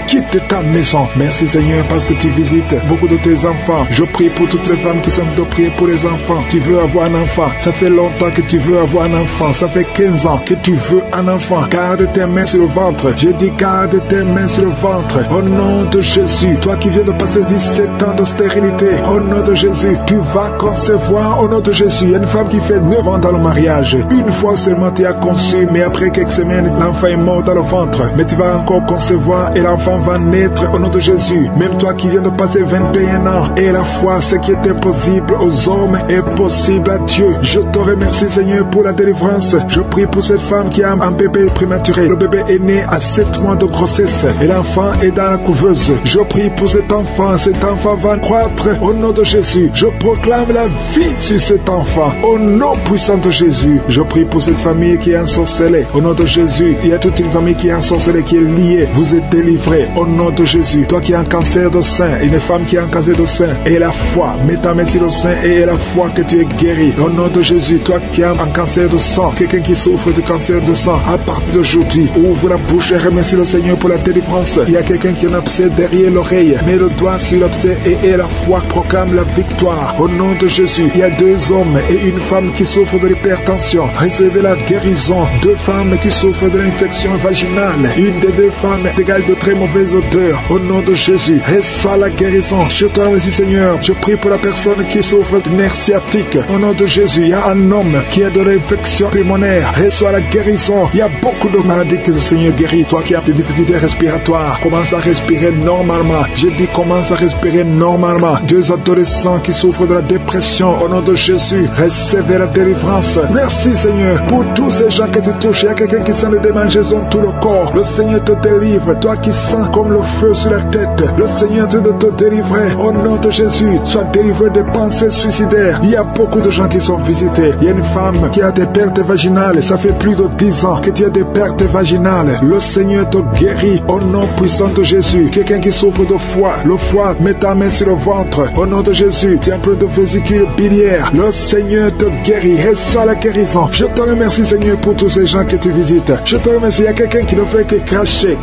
quitte ta maison. Merci Seigneur parce que tu visites beaucoup de tes enfants. Je prie pour toutes les femmes qui sont de prier pour les enfants. Tu veux avoir un enfant. Ça fait longtemps que tu veux avoir un enfant. Ça fait 15 ans que tu veux un enfant. Garde tes mains sur le ventre. Je dis garde tes mains sur le ventre. Au nom de Jésus, toi qui viens de passer 17 ans de stérilité, au nom de Jésus, tu vas concevoir au nom de Jésus. Il y a une femme qui fait 9 ans dans le mariage. Une fois seulement tu as conçu, mais après quelques semaines, l'enfant est mort dans le ventre. Mais tu vas encore concevoir et l'enfant va naître au nom de Jésus. Même toi qui viens de passer 21 ans, et la foi, ce qui est impossible aux hommes est possible à Dieu. Je te remercie Seigneur pour la délivrance. Je prie pour cette femme qui a un bébé prématuré. Le bébé est né à 7 mois de grossesse et l'enfant est dans la couveuse. Je prie pour cet enfant va croître au nom de Jésus. Je proclame la vie sur cet enfant au nom puissant de Jésus. Je prie pour cette famille qui est ensorcelée au nom de Jésus. Il y a toute une famille qui est ensorcelée, qui est liée. Vous êtes délivrés au nom de Jésus. Toi qui as un cancer de sein, une femme qui a un cancer de sein, et la foi, mets ta main sur le sein et la foi que tu es guéri au nom de Jésus. Toi qui as un cancer de sang, quelqu'un qui souffre de cancer de sang, à partir d'aujourd'hui, ouvre la bouche et remercie le Seigneur pour la délivrance. Il y a quelqu'un qui a un abcès derrière l'oreille, mets le doigt sur l'abcès et la foi proclame la victoire au nom de Jésus. Il y a 2 hommes et une femme qui souffrent de l'hypertension. Recevez la guérison. 2 femmes qui souffrent de l'infection vaginale. Une des 2 femmes égale de très mauvaise odeur. Au nom de Jésus, reçois la guérison. Je te remercie Seigneur. Je prie pour la personne qui souffre de nerf sciatique. Au nom de Jésus, il y a un homme qui a de l'infection pulmonaire. Reçois la guérison. Il y a beaucoup de maladies que le Seigneur guérit. Toi qui as des difficultés respiratoires, commence à respirer normalement. Je dis commence à respirer normalement. 2 adolescents qui souffrent de la dépression, au nom de Jésus, recevez la délivrance. Merci Seigneur pour tous ces gens que tu touches. Il y a quelqu'un qui sent des démangeaisons tout le corps. Le Seigneur te délivre. Toi qui sens comme le feu sur la tête, le Seigneur te délivrer. Au nom de Jésus, sois délivré des pensées suicidaires. Il y a beaucoup de gens qui sont visités. Il y a une femme qui a des pertes vaginales. Ça fait plus de 10 ans que tu as des pertes vaginales. Le Seigneur te guérit au nom puissant de Jésus. Quelqu'un qui souffre de foie, le foie, mets ta main sur le ventre. Au nom de Jésus, tu as un peu de vésicule biliaire. Le Seigneur te guérit. Reçois la guérison. Je te remercie Seigneur pour tous ces gens que tu visites. Je te remercie. Il y a quelqu'un qui ne fait que cracher.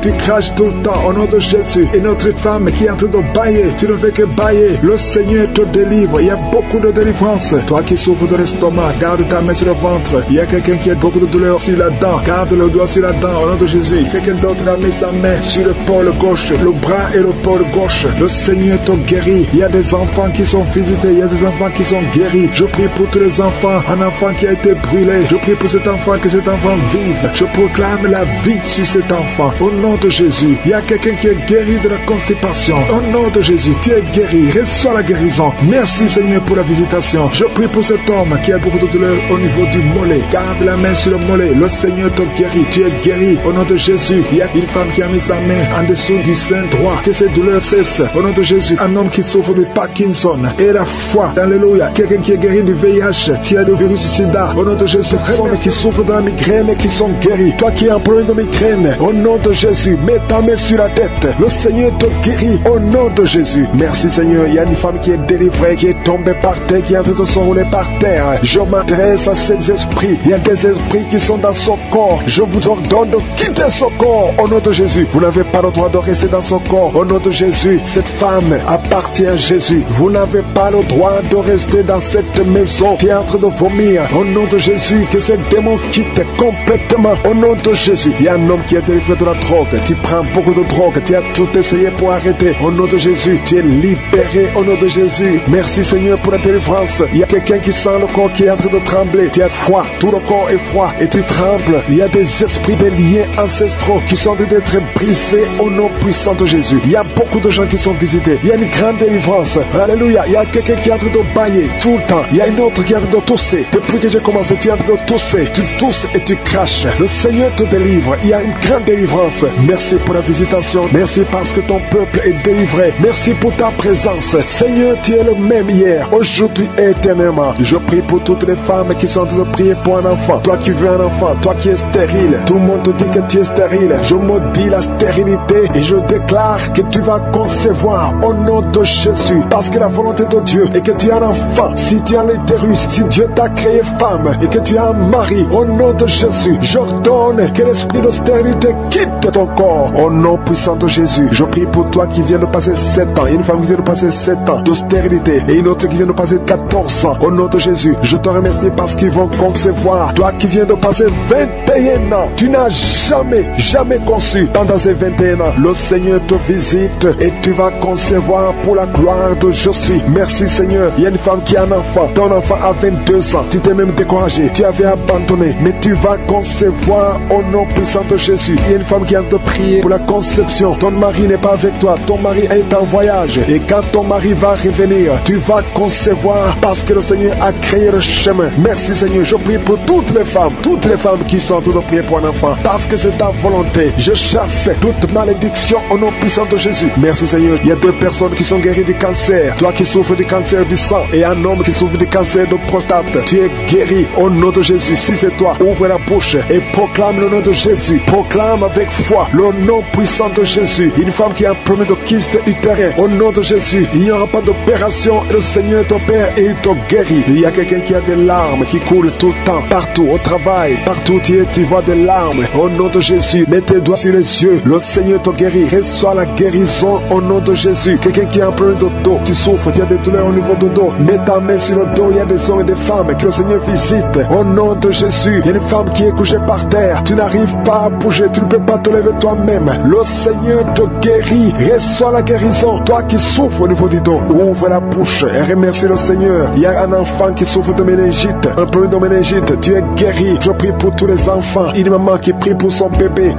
Tu craches tout le temps au nom de Jésus. Et notre femme qui est en train de bailler, tu ne fais que bailler. Le Seigneur te délivre. Il y a beaucoup de délivrance. Toi qui souffres de l'estomac, garde ta main sur le ventre. Il y a quelqu'un qui a beaucoup de douleur sur la dent. Garde le doigt sur la dent au nom de Jésus. Quelqu'un d'autre a mis sa main sur le pôle gauche, le bras et le pôle gauche. Le Seigneur te guérit. Il y a des enfants qui sont visités. Il y a des enfants qui sont guéris. Je prie pour tous les enfants, un enfant qui a été brûlé. Je prie pour cet enfant, que cet enfant vive. Je proclame la vie sur cet enfant. Au nom de Jésus, il y a quelqu'un qui est guéri de la constipation. Au nom de Jésus, tu es guéri. Reçois la guérison. Merci Seigneur pour la visitation. Je prie pour cet homme qui a beaucoup de douleur au niveau du mollet. Garde la main sur le mollet. Le Seigneur te guérit. Tu es guéri. Au nom de Jésus, il y a une femme qui a mis sa main en dessous du sein droit. Que ces douleurs cessent. Au nom de Jésus, un homme qui souffre de Parkinson. Et la foi. Alléluia. Quelqu'un qui est guéri du VIH. Tu as le virus du sida. Au nom de Jésus, personnes qui souffrent de la migraine qui sont guéris. Toi qui as un problème de migraine. Au nom de Jésus, mets ta main sur la tête. Le Seigneur te guérit. Au nom de Jésus. Merci Seigneur. Il y a une femme qui est délivrée, qui est tombée par terre, qui est en train de s'enrouler par terre. Je m'adresse à ces esprits. Il y a des esprits qui sont dans son corps. Je vous ordonne de quitter son corps. Au nom de Jésus. Vous n'avez pas le droit de rester dans son corps. Au nom de Jésus. Cette femme appartient à Jésus. Vous n'avez pas le droit de rester dans cette maison. Tu es en train de vomir. Au nom de Jésus. Que ces démons quittent complètement. Au nom de Jésus. Il y a un homme qui est délivré de la drogue. Tu prends beaucoup de drogue. Tu as tout essayé pour arrêter. Au nom de Jésus. Tu es libéré. Au nom de Jésus. Merci Seigneur pour la délivrance. Il y a quelqu'un qui sent le corps qui est en train de trembler. Tu as froid. Tout le corps est froid. Et tu trembles. Il y a des esprits, des liens ancestraux qui sont en train d'être brisés au nom puissant de Jésus. Il y a beaucoup de gens qui sont visités. Il y a une grande délivrance. Alléluia. Il y a quelqu'un qui est en train de bailler tout le temps. Il y a une autre qui est en train de tousser. Depuis que j'ai commencé, tu es en train de tousser. Tu tousses et tu craches. Le Seigneur te délivre. Il y a une grande délivrance. Merci pour la visitation. Merci parce que ton peuple est délivré. Merci pour ta présence. Seigneur, tu es le même hier, aujourd'hui et éternellement. Je prie pour toutes les femmes qui sont en train de prier pour un enfant. Toi qui veux un enfant, toi qui es stérile. Tout le monde te dit que tu es stérile. Je maudis la stérilité et je déclare que tu vas concevoir au nom de Jésus. Parce que la volonté de Dieu est que tu as un enfant. Si tu as l'utérus, si Dieu t'a créé femme et que tu as un mari, au nom de Jésus, j'ordonne que l'esprit de stérilité quitte ton corps. Au nom puissant de Jésus, je prie pour toi qui viens de passer 7 ans. Il y a une femme qui vient de passer 7 ans de stérilité et une autre qui vient de passer 14 ans. Au nom de Jésus, je te remercie parce qu'ils vont concevoir. Toi qui viens de passer 21 ans, tu n'as jamais conçu. Pendant ces 21 ans, le Seigneur te visite et tu vas concevoir pour la gloire de Jésus. Merci Seigneur. Il y a une femme qui a un enfant. Ton enfant a 22 ans. Tu t'es même découragé. Tu avais abandonné. Mais tu vas concevoir au nom puissant de Jésus. Il y a une femme qui a de prier pour la conception. Ton mari n'est pas avec toi. Ton mari est en voyage. Et quand ton mari va revenir, tu vas concevoir parce que le Seigneur a créé le chemin. Merci Seigneur. Je prie pour toutes les femmes qui sont en train de prier pour un enfant. Parce que c'est ta volonté. Je chasse toute malédiction au nom puissant de Jésus. Merci Seigneur. Il y a 2 personnes qui sont guéries du cancer. Toi qui souffres du cancer du sang et un homme qui souffre du cancer de prostate. Tu es guéri au nom de Jésus. Si c'est toi, ouvre la bouche et proclame le nom de Jésus. Proclame avec foi le nom puissant de Jésus. Une femme qui a un problème de kyste utérin. Au nom de Jésus, il n'y aura pas d'opération. Le Seigneur ton Père et il te guérit. Il y a quelqu'un qui a des larmes qui coulent tout le temps. Partout, au travail, partout où tu es, tu vois des larmes. Au nom de Jésus, mets tes doigts sur les yeux. Le Seigneur te guérit. Reçois la guérison au nom de Jésus. Quelqu'un qui a un problème de dos, tu souffres, tu as des douleurs au niveau du dos. Mets ta main sur le dos. Il y a des hommes et des femmes que le Seigneur visite. Au nom de Jésus, il y a une femme qui est couchée par terre. Tu n'arrives pas à bouger, tu ne peux pas te lever toi-même. Le Seigneur te guérit. Reçois la guérison. Toi qui souffres au niveau du dos, ouvre la bouche et remercie le Seigneur. Il y a un enfant qui souffre de méningite, un problème de méningite. Tu es guéri. Je prie pour tous les enfants. Une maman qui prie pour son bébé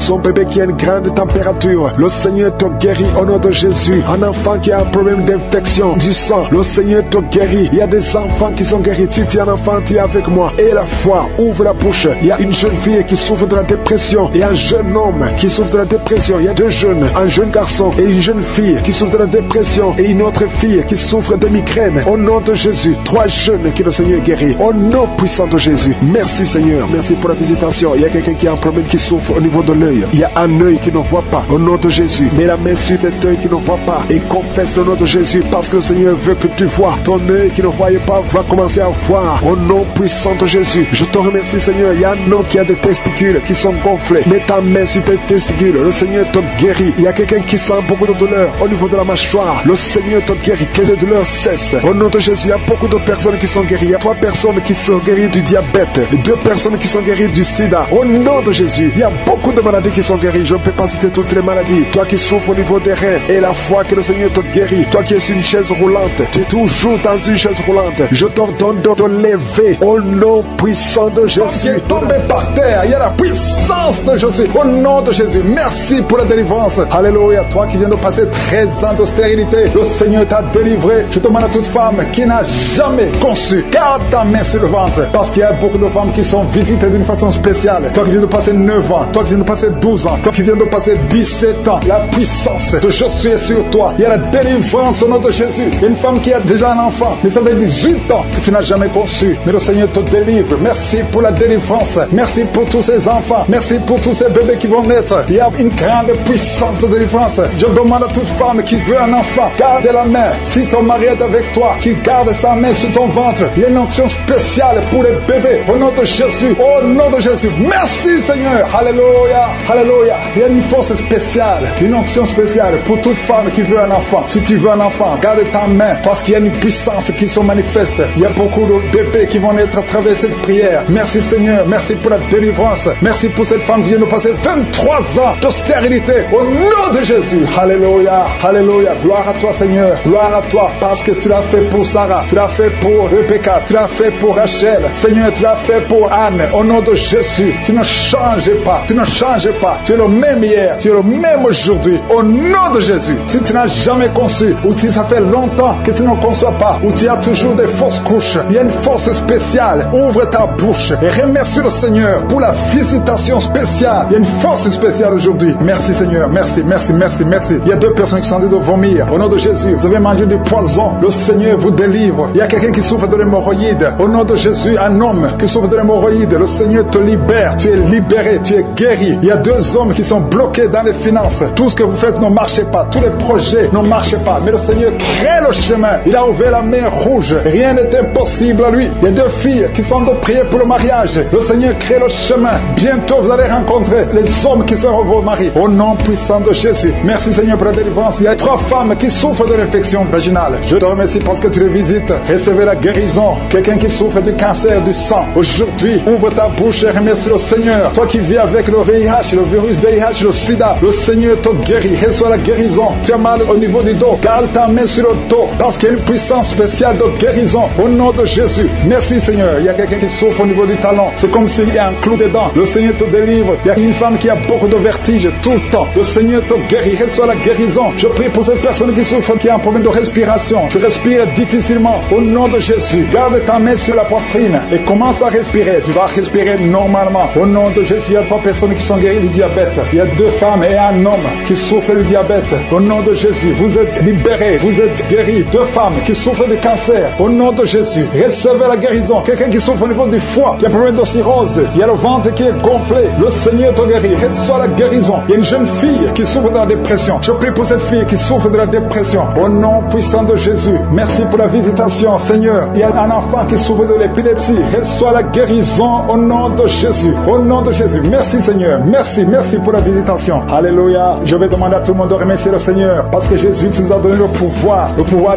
qui a une grande température. Le Seigneur te guérit au nom de Jésus. Un enfant qui a un problème d'infection du sang, le Seigneur te guérit. Il y a des enfants qui sont guéris. Si tu es un enfant, tu es avec moi. Et la foi, ouvre la bouche. Il y a une jeune fille qui souffre de la dépression et un jeune homme qui souffre de la dépression. Il y a 2 jeunes, un jeune garçon et une jeune fille qui souffre de la dépression et une autre fille qui souffre de migraine. Au nom de Jésus, 3 jeunes que le Seigneur guérit. Au nom puissant de Jésus. Merci Seigneur. Merci pour la visitation. Il y a quelqu'un qui a un problème qui souffre au niveau de l'œil. Il y a un œil qui ne voit pas. Au nom de Jésus, mets la main sur cet œil qui ne voit pas et confesse le nom de Jésus parce que le Seigneur veut que tu vois. Ton œil qui ne voyait pas va commencer à voir. Au nom puissant de Jésus, je te remercie Seigneur. Il y a un homme qui a des testicules qui sont gonflés. Mets ta main sur tes testicules. Le Seigneur te guérit. Il y a quelqu'un qui sent beaucoup de douleur au niveau de la mâchoire. Le Seigneur te guérit. Que ces douleurs cessent. Au nom de Jésus, il y a beaucoup de personnes qui sont guéries. Il y a 3 personnes qui sont guéries du diabète, 2 personnes qui sont guéries du sida. Au nom de Jésus, il y a beaucoup de maladies qui sont guéries. Je ne peux pas citer toutes les maladies. Toi qui souffres au niveau des reins et la foi que le Seigneur te guérit. Toi qui es sur une chaise roulante, tu es toujours dans une chaise roulante. malade, je t'ordonne de te lever au nom puissant de Jésus. Tombez par terre, il y a la puissance de Jésus. Au nom de Jésus, merci pour la délivrance. Alléluia, toi qui viens de passer 13 ans de stérilité, le Seigneur t'a délivré. Je demande à toute femme qui n'a jamais conçu, garde ta main sur le ventre, parce qu'il y a beaucoup de femmes qui sont visitées d'une façon spéciale. Toi qui viens de passer 9 ans, toi qui viens de passer 12 ans, toi qui viens de passer 17 ans, la puissance de Jésus est sur toi. Il y a la délivrance au nom de Jésus. Il y a une femme qui a déjà un enfant, mais ça fait 18 ans que tu n'as jamais conçu, mais le Seigneur te délivre. Merci pour la délivrance. Merci pour tous ces enfants. Merci pour tous ces bébés qui vont naître. Il y a une grande puissance de délivrance. Je demande à toute femme qui veut un enfant, garde la main. Si ton mari est avec toi, qu'il garde sa main sur ton ventre. Il y a une onction spéciale pour les bébés. Au nom de Jésus. Au nom de Jésus. Merci Seigneur. Alléluia. Alléluia. Il y a une force spéciale, une onction spéciale pour toute femme qui veut un enfant. Si tu veux un enfant, garde ta main parce qu'il y a une puissance qui se manifeste. Il y a beaucoup de bébés qui vont naître à travers cette prière. Merci Seigneur. Merci pour la délivrance. Merci pour cette femme qui vient de passer 23 ans de stérilité. Au nom de Jésus. Alléluia. Alléluia. Gloire à toi Seigneur. Gloire à toi parce que tu l'as fait pour Sarah. Tu l'as fait pour Rebecca. Tu l'as fait pour Rachel. Seigneur, tu l'as fait pour Anne. Au nom de Jésus. Tu ne changes pas. Tu ne changes pas. Tu es le même hier. Tu es le même aujourd'hui. Au nom de Jésus. Si tu n'as jamais conçu, ou si ça fait longtemps que tu ne conçois pas, ou tu as toujours des fausses couches, il y a une force spéciale. Ouvre ta bouche et remercie le Seigneur pour la visitation spéciale. Il y a une force spéciale aujourd'hui. Merci Seigneur. Merci, merci, merci, merci. Il y a 2 personnes qui sont en train de vomir. Au nom de Jésus, vous avez mangé du poison. Le Seigneur vous délivre. Il y a quelqu'un qui souffre de l'hémorroïde. Au nom de Jésus, un homme qui souffre de l'hémorroïde. Le Seigneur te libère. Tu es libéré. Tu es guéri. Il y a 2 hommes qui sont bloqués dans les finances. Tout ce que vous faites ne marche pas. Tous les projets ne marchent pas. Mais le Seigneur crée le chemin. Il a ouvert la mer rouge. Rien n'est impossible à lui. Il y a 2 filles qui sont de prier pour le mariage. Le Seigneur crée le chemin. Bientôt, vous allez rencontrer les hommes qui seront vos maris. Au nom puissant de Jésus. Merci Seigneur pour la délivrance. Il y a 3 femmes qui souffrent de l'infection vaginale. Je te remercie parce que tu les visites. Recevez la guérison. Quelqu'un qui souffre du cancer du sang. Aujourd'hui, ouvre ta bouche et remercie le Seigneur. Toi qui vis avec le VIH, le virus VIH, le sida, le Seigneur te guérit. Reçois la guérison. Tu as mal au niveau du dos. Garde ta main sur le dos parce qu'il y a une puissance spéciale de guérison. Au nom de Jésus. Merci Seigneur. Il y a quelqu'un qui souffre au niveau du talon. C'est comme s'il y a un clou dedans. Le Seigneur te délivre. Il y a une femme qui a beaucoup de vertige tout le temps. Le Seigneur te guérit. Reçois la guérison. Je prie pour cette personne qui souffre, qui a un problème de respiration. Tu respires difficilement. Au nom de Jésus. Garde ta main sur la poitrine et commence à respirer. Tu vas respirer normalement. Au nom de Jésus, il y a 3 personnes qui sont guéries du diabète. Il y a 2 femmes et un homme qui souffrent du diabète. Au nom de Jésus, vous êtes libérés. Vous êtes guéris. 2 femmes qui souffrent de cancer. Au nom de Jésus, recevez la guérison. Quelqu'un qui souffre au niveau du foie, qui a un problème de cirrhose. Il y a le ventre qui est gonflé. Le Seigneur te guérit. Reçois la guérison. Il y a une jeune fille qui souffre de la dépression. Je prie pour cette fille qui souffre de la dépression. Au nom puissant de Jésus. Merci pour la visitation, Seigneur. Il y a un enfant qui souffre de l'épilepsie. Reçois la guérison au nom de Jésus. Au nom de Jésus. Merci, Seigneur. Merci, merci pour la visitation. Alléluia. Je vais demander à tout le monde de remercier le Seigneur parce que Jésus nous a donné le pouvoir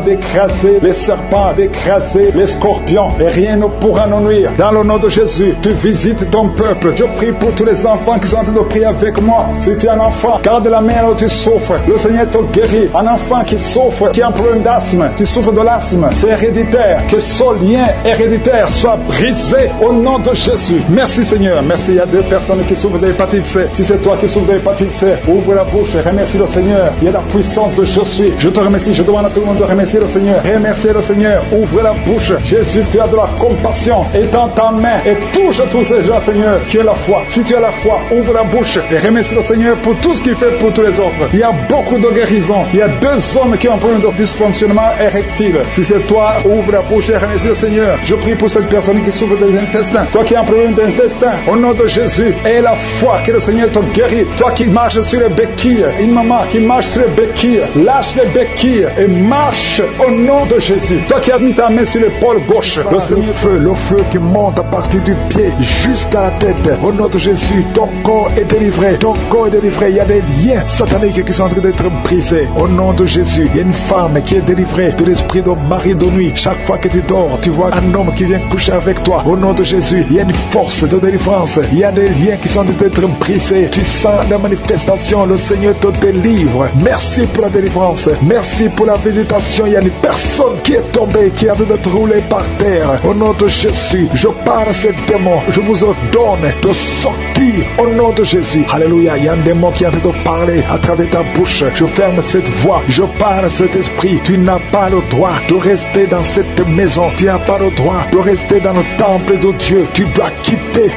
d'écraser les serpents, d'écraser les scorpions et rien ne pourra nous nuire. Dans le nom de Jésus, tu visites ton peuple. Je prie pour tous les enfants qui sont en train de prier avec moi. Si tu es un enfant, garde la main où tu souffres. Le Seigneur te guérit. Un enfant qui souffre, qui a un problème d'asthme, tu souffres de l'asthme, c'est héréditaire. Que ce lien héréditaire soit brisé au nom de Jésus. Merci Seigneur. Merci. Il y a 2 personnes qui souffrent de l'hépatite C. Si c'est toi qui souffres de l'hépatite C, ouvre la bouche et remercie le Seigneur. Il y a la puissance de je suis. Je te remercie. Je demande à tout le monde de remercier le Seigneur. Remerciez le Seigneur. Ouvre la bouche. Jésus, tu as de la compassion. Étends ta main et touche tous ces gens, Seigneur, qui ont la foi. Si tu as la foi, ouvre la bouche et remercie le Seigneur pour tout ce qu'il fait pour tous les autres. Il y a beaucoup de guérisons. Il y a 2 hommes qui ont un problème de dysfonctionnement érectile. Si c'est toi, ouvre la bouche et remercie le Seigneur. Je prie pour cette personne qui souffre des intestins. Toi qui as un problème d'intestin, au nom de Jésus, aie la foi que le Seigneur te guérit. Toi qui marches sur les béquilles, une maman qui marche sur les béquilles, lâche les béquilles et marche au nom de Jésus. Toi qui as mis ta main sur l'épaule gauche, le feu qui monte à partir du pied jusqu'à la tête. Au nom de Jésus, ton corps est délivré. Ton corps est délivré. Il y a des liens sataniques qui sont en train d'être brisés. Au nom de Jésus, il y a une femme qui est délivrée de l'esprit de mari de nuit. Chaque fois que tu dors, tu vois un homme qui vient coucher avec toi. Au nom de Jésus, il y a une force de délivrance. Il y a des liens qui sont en train d'être brisés. Tu sens la manifestation. Le Seigneur te délivre. Merci pour la délivrance. Merci pour la visitation. Il y a une personne qui est tombée, qui qui est en train de rouler par terre, au nom de Jésus, je parle à ces démons. Je vous ordonne de sortir au nom de Jésus. Alléluia. Il y a un démon qui est en train de parler à travers ta bouche. Je ferme cette voix. Je parle à cet esprit. Tu n'as pas le droit de rester dans cette maison. Tu n'as pas le droit de rester dans le temple de Dieu. Tu dois quitter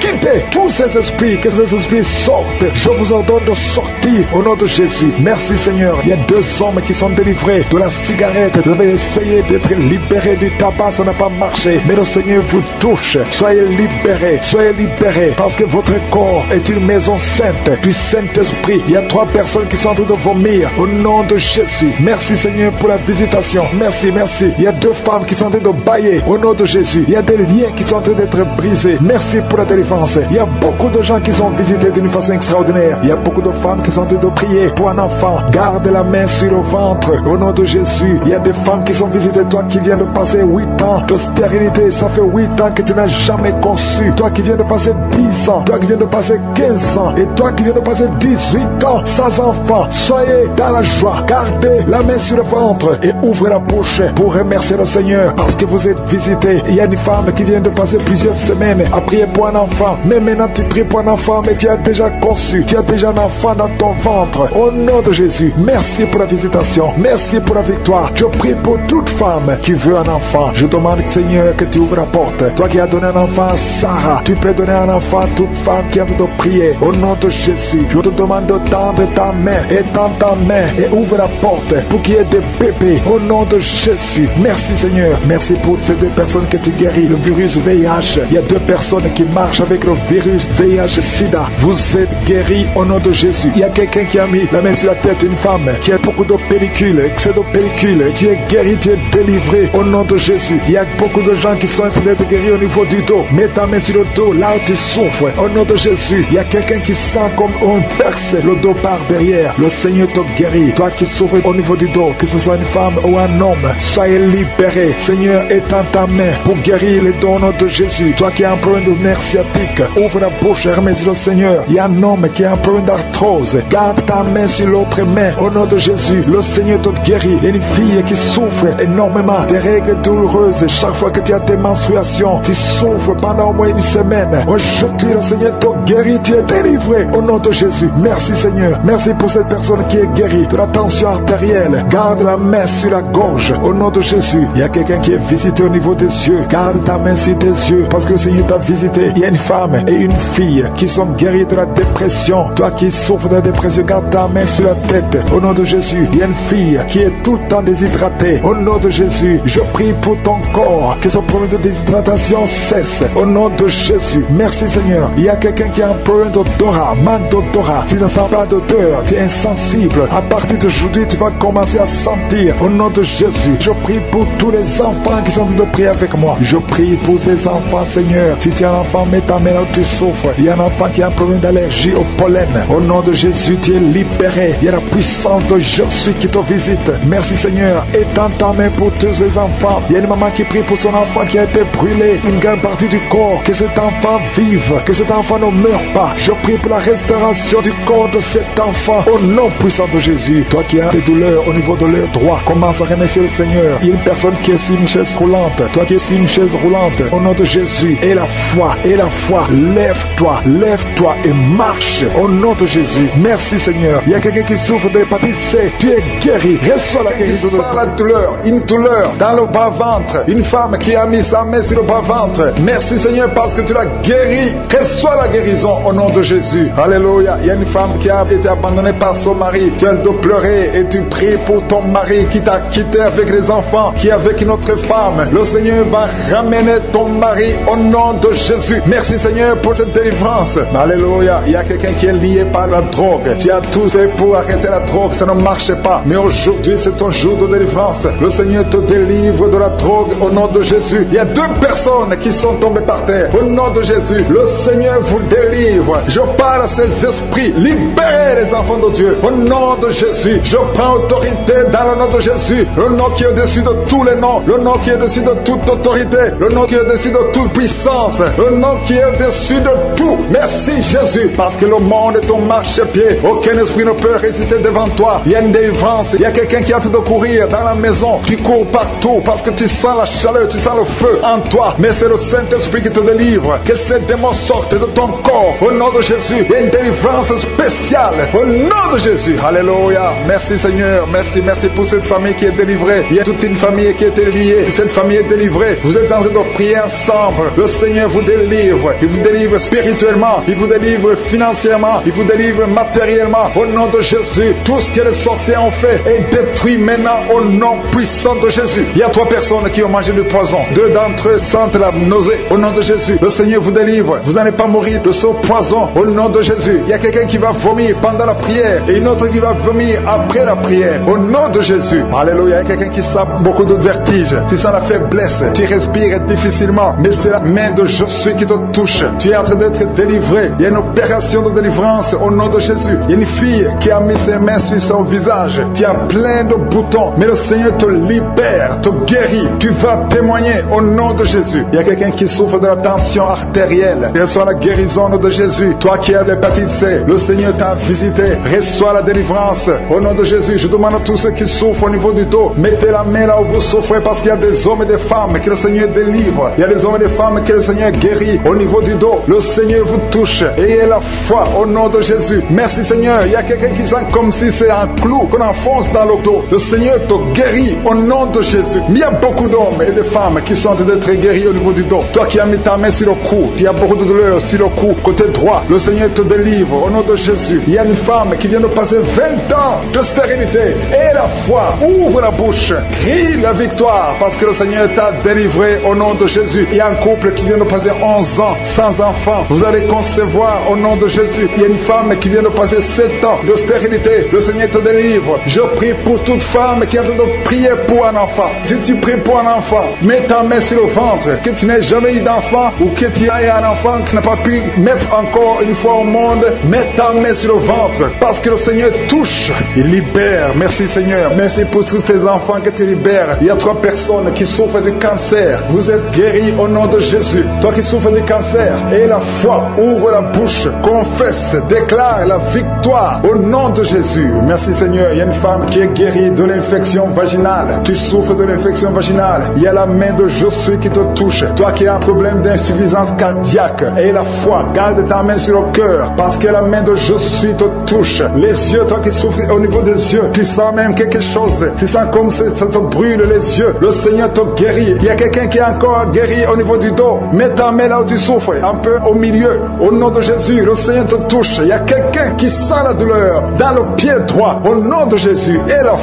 tous ces esprits. Que ces esprits sortent. Je vous ordonne de sortir au nom de Jésus. Merci Seigneur. Il y a 2 hommes qui sont délivrés de la cigarette. Vous avez essayé d'être libérés du tabac. Ça n'a pas marché. Mais le Seigneur vous touche. Soyez libérés. Soyez libérés. Parce que votre corps est une maison sainte du Saint-Esprit. Il y a 3 personnes qui sont en train de vomir au nom de Jésus. Merci Seigneur pour la visitation. Merci, merci. Il y a 2 femmes qui sont en train de bailler au nom de Jésus. Il y a des liens qui sont en train d'être brisés. Merci pour la délivrance. Il y a beaucoup de gens qui sont visités d'une façon extraordinaire. Il y a beaucoup de femmes qui sont en train de prier pour un enfant. Garde la main sur le ventre au nom de Jésus. Il y a des femmes qui sont visitées. Toi qui viens de passer 8 ans de stérilité, ça fait 8 ans que tu n'as jamais conçu. Toi qui viens de passer 10 ans, toi qui viens de passer 15 ans, et toi qui viens de passer 18 ans sans enfant, soyez dans la joie. Gardez la main sur le ventre et ouvrez la bouche pour remercier le Seigneur parce que vous êtes visité. Il y a une femme qui vient de passer plusieurs semaines à prier pour un enfant. Mais maintenant tu pries pour un enfant, mais tu as déjà conçu. Tu as déjà un enfant dans ton ventre. Au nom de Jésus, merci pour la visitation. Merci pour la victoire. Je prie pour toute femme qui veut un enfant. Je demande, Seigneur, que tu ouvres la porte. Toi qui as donné un enfant à Sarah, tu peux donner un enfant à toute femme qui a envie de prier. Au nom de Jésus, je te demande de tendre ta main et tendre ta main et ouvre la porte pour qu'il y ait des bébés. Au nom de Jésus, merci Seigneur. Merci pour ces 2 personnes que tu guéris. Le virus VIH, il y a 2 personnes qui marchent avec le virus VIH-Sida. Vous êtes guéris au nom de Jésus. Il y a quelqu'un qui a mis la main sur la tête d'une femme qui a beaucoup de pellicules, excès de pellicules. Tu es guéri, tu es délivré au nom de Jésus. Il y a beaucoup de gens qui sont en train d'être guéris au niveau du dos. Mets ta main sur le dos, là où tu souffres. Au nom de Jésus, il y a quelqu'un qui sent comme on perce le dos par derrière. Le Seigneur te guérit. Toi qui souffres au niveau du dos, que ce soit une femme ou un homme, soyez libéré. Seigneur, étends ta main pour guérir les dons au nom de Jésus. Toi qui as un problème de nerf sciatique, ouvre la bouche et remercie le Seigneur. Il y a un homme qui a un problème d'arthrose. Garde ta main sur l'autre main. Au nom de Jésus, le Seigneur te guérit. Il y a une fille qui souffre énormément des règles douloureuses. Chaque fois que tu as tes menstruations, tu souffres pendant au moins une semaine. Aujourd'hui, le Seigneur te guérit. Tu es délivré au nom de Jésus. Merci Seigneur. Merci pour cette personne qui est guérie de la tension artérielle. Garde la main sur la gorge au nom de Jésus. Il y a quelqu'un qui est visité au niveau des yeux. Garde ta main sur tes yeux parce que le Seigneur t'a visité. Il y a une femme et une fille qui sont guéries de la dépression. Toi qui souffres de la dépression, garde ta main sur la tête au nom de Jésus. Il y a une fille qui est tout le temps déshydratée. Au nom de Jésus, je prie pour ton corps que ce problème de déshydratation cesse. Au nom de Jésus. Merci Seigneur. Il y a quelqu'un qui a un problème d'odorat, manque d'odorat. Tu ne sens pas d'odeur, tu es insensible. À partir d'aujourd'hui, tu vas commencer à sentir. Au nom de Jésus, je prie pour tous les enfants qui sont en train de prier avec moi. Je prie pour ces enfants, Seigneur. Si tu as un enfant, mets ta main là où tu souffres. Il y a un enfant qui a un problème d'allergie au pollen. Au nom de Jésus, tu es libéré. Il y a la puissance de Jésus qui te visite. Merci Seigneur. Étends ta main pour tous les enfants. Il y a une maman qui prie pour son enfant qui a été brûlé, une grande partie du corps. Que cet enfant vive, que cet enfant ne meure pas. Je prie pour la restauration du corps de cet enfant. Au nom puissant de Jésus. Toi qui as des douleurs au niveau de l'œil droit, commence à remercier le Seigneur. Il y a une personne qui est sur une chaise roulante. Toi qui es sur une chaise roulante, au nom de Jésus. Et la foi, lève-toi, lève-toi et marche. Au nom de Jésus. Merci Seigneur. Il y a quelqu'un qui souffre de l'hépatite C. Tu es guéri. Reçois la guérison. La douleur, une douleur dans le bas-ventre. Une femme qui a mis sa main sur le bas-ventre. Merci Seigneur parce que tu l'as guéri. Reçois la guérison au nom de Jésus. Alléluia. Il y a une femme qui a été abandonnée par son mari. Tu as de pleurer et tu pries pour ton mari qui t'a quitté avec les enfants, qui est avec une autre femme. Le Seigneur va ramener ton mari au nom de Jésus. Merci Seigneur pour cette délivrance. Alléluia. Il y a quelqu'un qui est lié par la drogue. Tu as tout fait pour arrêter la drogue, ça ne marche pas. Mais aujourd'hui c'est ton jour de délivrance. Le Seigneur te délivre de la drogue au nom de Jésus. Il y a 2 personnes qui sont tombées par terre. Au nom de Jésus, le Seigneur vous délivre. Je parle à ces esprits. Libérez les enfants de Dieu. Au nom de Jésus, je prends autorité dans le nom de Jésus. Le nom qui est au-dessus de tous les noms. Le nom qui est au-dessus de toute autorité. Le nom qui est au-dessus de toute puissance. Le nom qui est au-dessus de tout. Merci Jésus. Parce que le monde est ton marchepied. Aucun esprit ne peut résister devant toi. Il y a une délivrance. Il y a quelqu'un qui est en train de courir dans la maison. Tu cours partout parce parce que tu sens la chaleur, tu sens le feu en toi. Mais c'est le Saint-Esprit qui te délivre. Que ces démons sortent de ton corps. Au nom de Jésus, il y a une délivrance spéciale. Au nom de Jésus. Alléluia. Merci Seigneur. Merci pour cette famille qui est délivrée. Il y a toute une famille qui est liée. Cette famille est délivrée. Vous êtes en train de prier ensemble. Le Seigneur vous délivre. Il vous délivre spirituellement. Il vous délivre financièrement. Il vous délivre matériellement. Au nom de Jésus, tout ce que les sorciers ont fait est détruit maintenant au nom puissant de Jésus. Il y a 3 personnes qui ont mangé du poison. 2 d'entre eux sentent la nausée. Au nom de Jésus, le Seigneur vous délivre. Vous n'allez pas mourir de ce poison. Au nom de Jésus, il y a quelqu'un qui va vomir pendant la prière et une autre qui va vomir après la prière. Au nom de Jésus. Alléluia. Il y a quelqu'un qui sent beaucoup de vertige. Tu sens la faiblesse. Tu respires difficilement. Mais c'est la main de Jésus qui te touche. Tu es en train d'être délivré. Il y a une opération de délivrance au nom de Jésus. Il y a une fille qui a mis ses mains sur son visage. Tu as plein de boutons. Mais le Seigneur te libère, te guérit. Tu vas témoigner au nom de Jésus. Il y a quelqu'un qui souffre de la tension artérielle. Reçois la guérison de Jésus. Toi qui as l'hépatite C, le Seigneur t'a visité. Reçois la délivrance au nom de Jésus. Je demande à tous ceux qui souffrent au niveau du dos, mettez la main là où vous souffrez parce qu'il y a des hommes et des femmes que le Seigneur délivre. Il y a des hommes et des femmes que le Seigneur guérit au niveau du dos. Le Seigneur vous touche. Ayez la foi au nom de Jésus. Merci Seigneur. Il y a quelqu'un qui sent comme si c'est un clou qu'on enfonce dans le dos. Le Seigneur te guérit au nom de Jésus. Mais il y a beaucoup d'hommes et de femmes qui sont en train d'être guéris au niveau du dos. Toi qui as mis ta main sur le cou, il y a beaucoup de douleur sur le cou, côté droit. Le Seigneur te délivre au nom de Jésus. Il y a une femme qui vient de passer 20 ans de stérilité. Et la foi, ouvre la bouche, crie la victoire parce que le Seigneur t'a délivré au nom de Jésus. Il y a un couple qui vient de passer 11 ans sans enfant. Vous allez concevoir au nom de Jésus. Il y a une femme qui vient de passer 7 ans de stérilité. Le Seigneur te délivre. Je prie pour toute femme qui est en train de prier pour un enfant. Si tu pries pour un enfant, mets ta main sur le ventre. Que tu n'aies jamais eu d'enfant ou que tu aies un enfant qui n'a pas pu mettre encore une fois au monde, mets ta main sur le ventre parce que le Seigneur touche. Il libère. Merci Seigneur. Merci pour tous ces enfants que tu libères. Il y a 3 personnes qui souffrent du cancer. Vous êtes guéris au nom de Jésus. Toi qui souffres du cancer, et la foi, ouvre la bouche, confesse, déclare la victoire au nom de Jésus. Merci Seigneur. Il y a une femme qui est guérie de l'infection vaginale. Tu souffres de l'infection vaginale. Il y a la main de Jésus qui te touche. Toi qui as un problème d'insuffisance cardiaque, et la foi, garde ta main sur le cœur parce que la main de Jésus te touche. Les yeux, toi qui souffres au niveau des yeux, tu sens même quelque chose. Tu sens comme ça te brûle les yeux. Le Seigneur te guérit. Il y a quelqu'un qui est encore guéri au niveau du dos. Mets ta main là où tu souffres, un peu au milieu. Au nom de Jésus, le Seigneur te touche. Il y a quelqu'un qui sent la douleur dans le pied droit. Au nom de Jésus, et la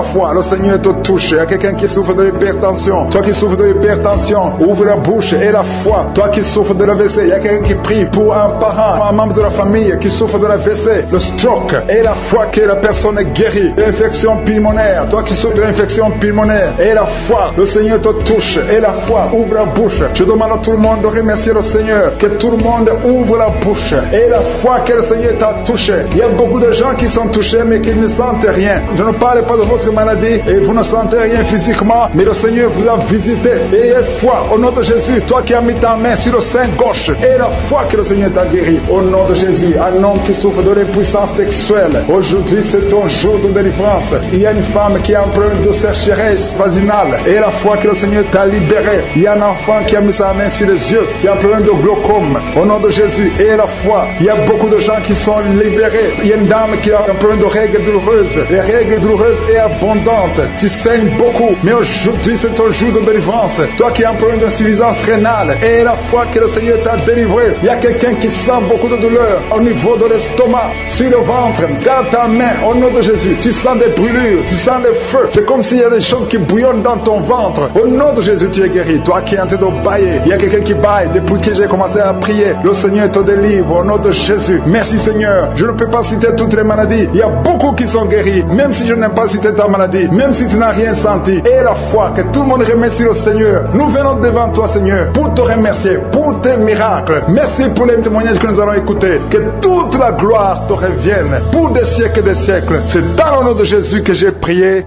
foi, le Seigneur te touche. Il y a quelqu'un qui souffre de l'hypertension. Toi qui souffres de l'hypertension, ouvre la bouche et la foi. Toi qui souffres de l'AVC, il y a quelqu'un qui prie pour un parent, un membre de la famille qui souffre de l'AVC, le stroke, et la foi que la personne est guérie. L'infection pulmonaire, toi qui souffres de l'infection pulmonaire, et la foi, le Seigneur te touche. Et la foi, ouvre la bouche. Je demande à tout le monde de remercier le Seigneur, que tout le monde ouvre la bouche. Et la foi que le Seigneur t'a touché. Il y a beaucoup de gens qui sont touchés mais qui ne sentent rien. Je ne parle pas de votre maladie et vous ne sentez rien physiquement, mais le Seigneur vous a visité. Et ayez foi au nom de Jésus. Toi qui as mis ta main sur le sein gauche, et la foi que le Seigneur t'a guéri. Au nom de Jésus, un homme qui souffre de l'impuissance sexuelle. Aujourd'hui, c'est ton jour de délivrance. Il y a une femme qui a un problème de sécheresse vaginale. Et la foi que le Seigneur t'a libéré. Il y a un enfant qui a mis sa main sur les yeux, qui a un problème de glaucome. Au nom de Jésus, et la foi. Il y a beaucoup de gens qui sont libérés. Il y a une dame qui a un problème de règles douloureuses. Les règles douloureuses et abondantes. Tu saignes beaucoup, mais aujourd'hui c'est ton jour de délivrance. Toi qui as un problème d'insuffisance rénale, et la foi que le Seigneur t'a délivré. Il y a quelqu'un qui sent beaucoup de douleur au niveau de l'estomac, sur le ventre, dans ta main, au nom de Jésus. Tu sens des brûlures, tu sens le feu. C'est comme s'il y a des choses qui bouillonnent dans ton ventre. Au nom de Jésus, tu es guéri. Toi qui es en train de bailler, il y a quelqu'un qui baille depuis que j'ai commencé à prier. Le Seigneur te délivre au nom de Jésus. Merci Seigneur. Je ne peux pas citer toutes les maladies. Il y a beaucoup qui sont guéris, même si je n'ai pas cité ta maladie, même si tu n'as rien senti. Et la foi, que tout le monde remercie le Seigneur. Nous venons devant toi Seigneur pour te remercier, pour tes miracles. Merci pour les témoignages que nous allons écouter. Que toute la gloire te revienne pour des siècles et des siècles. C'est dans le nom de Jésus que j'ai prié.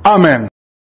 Amen.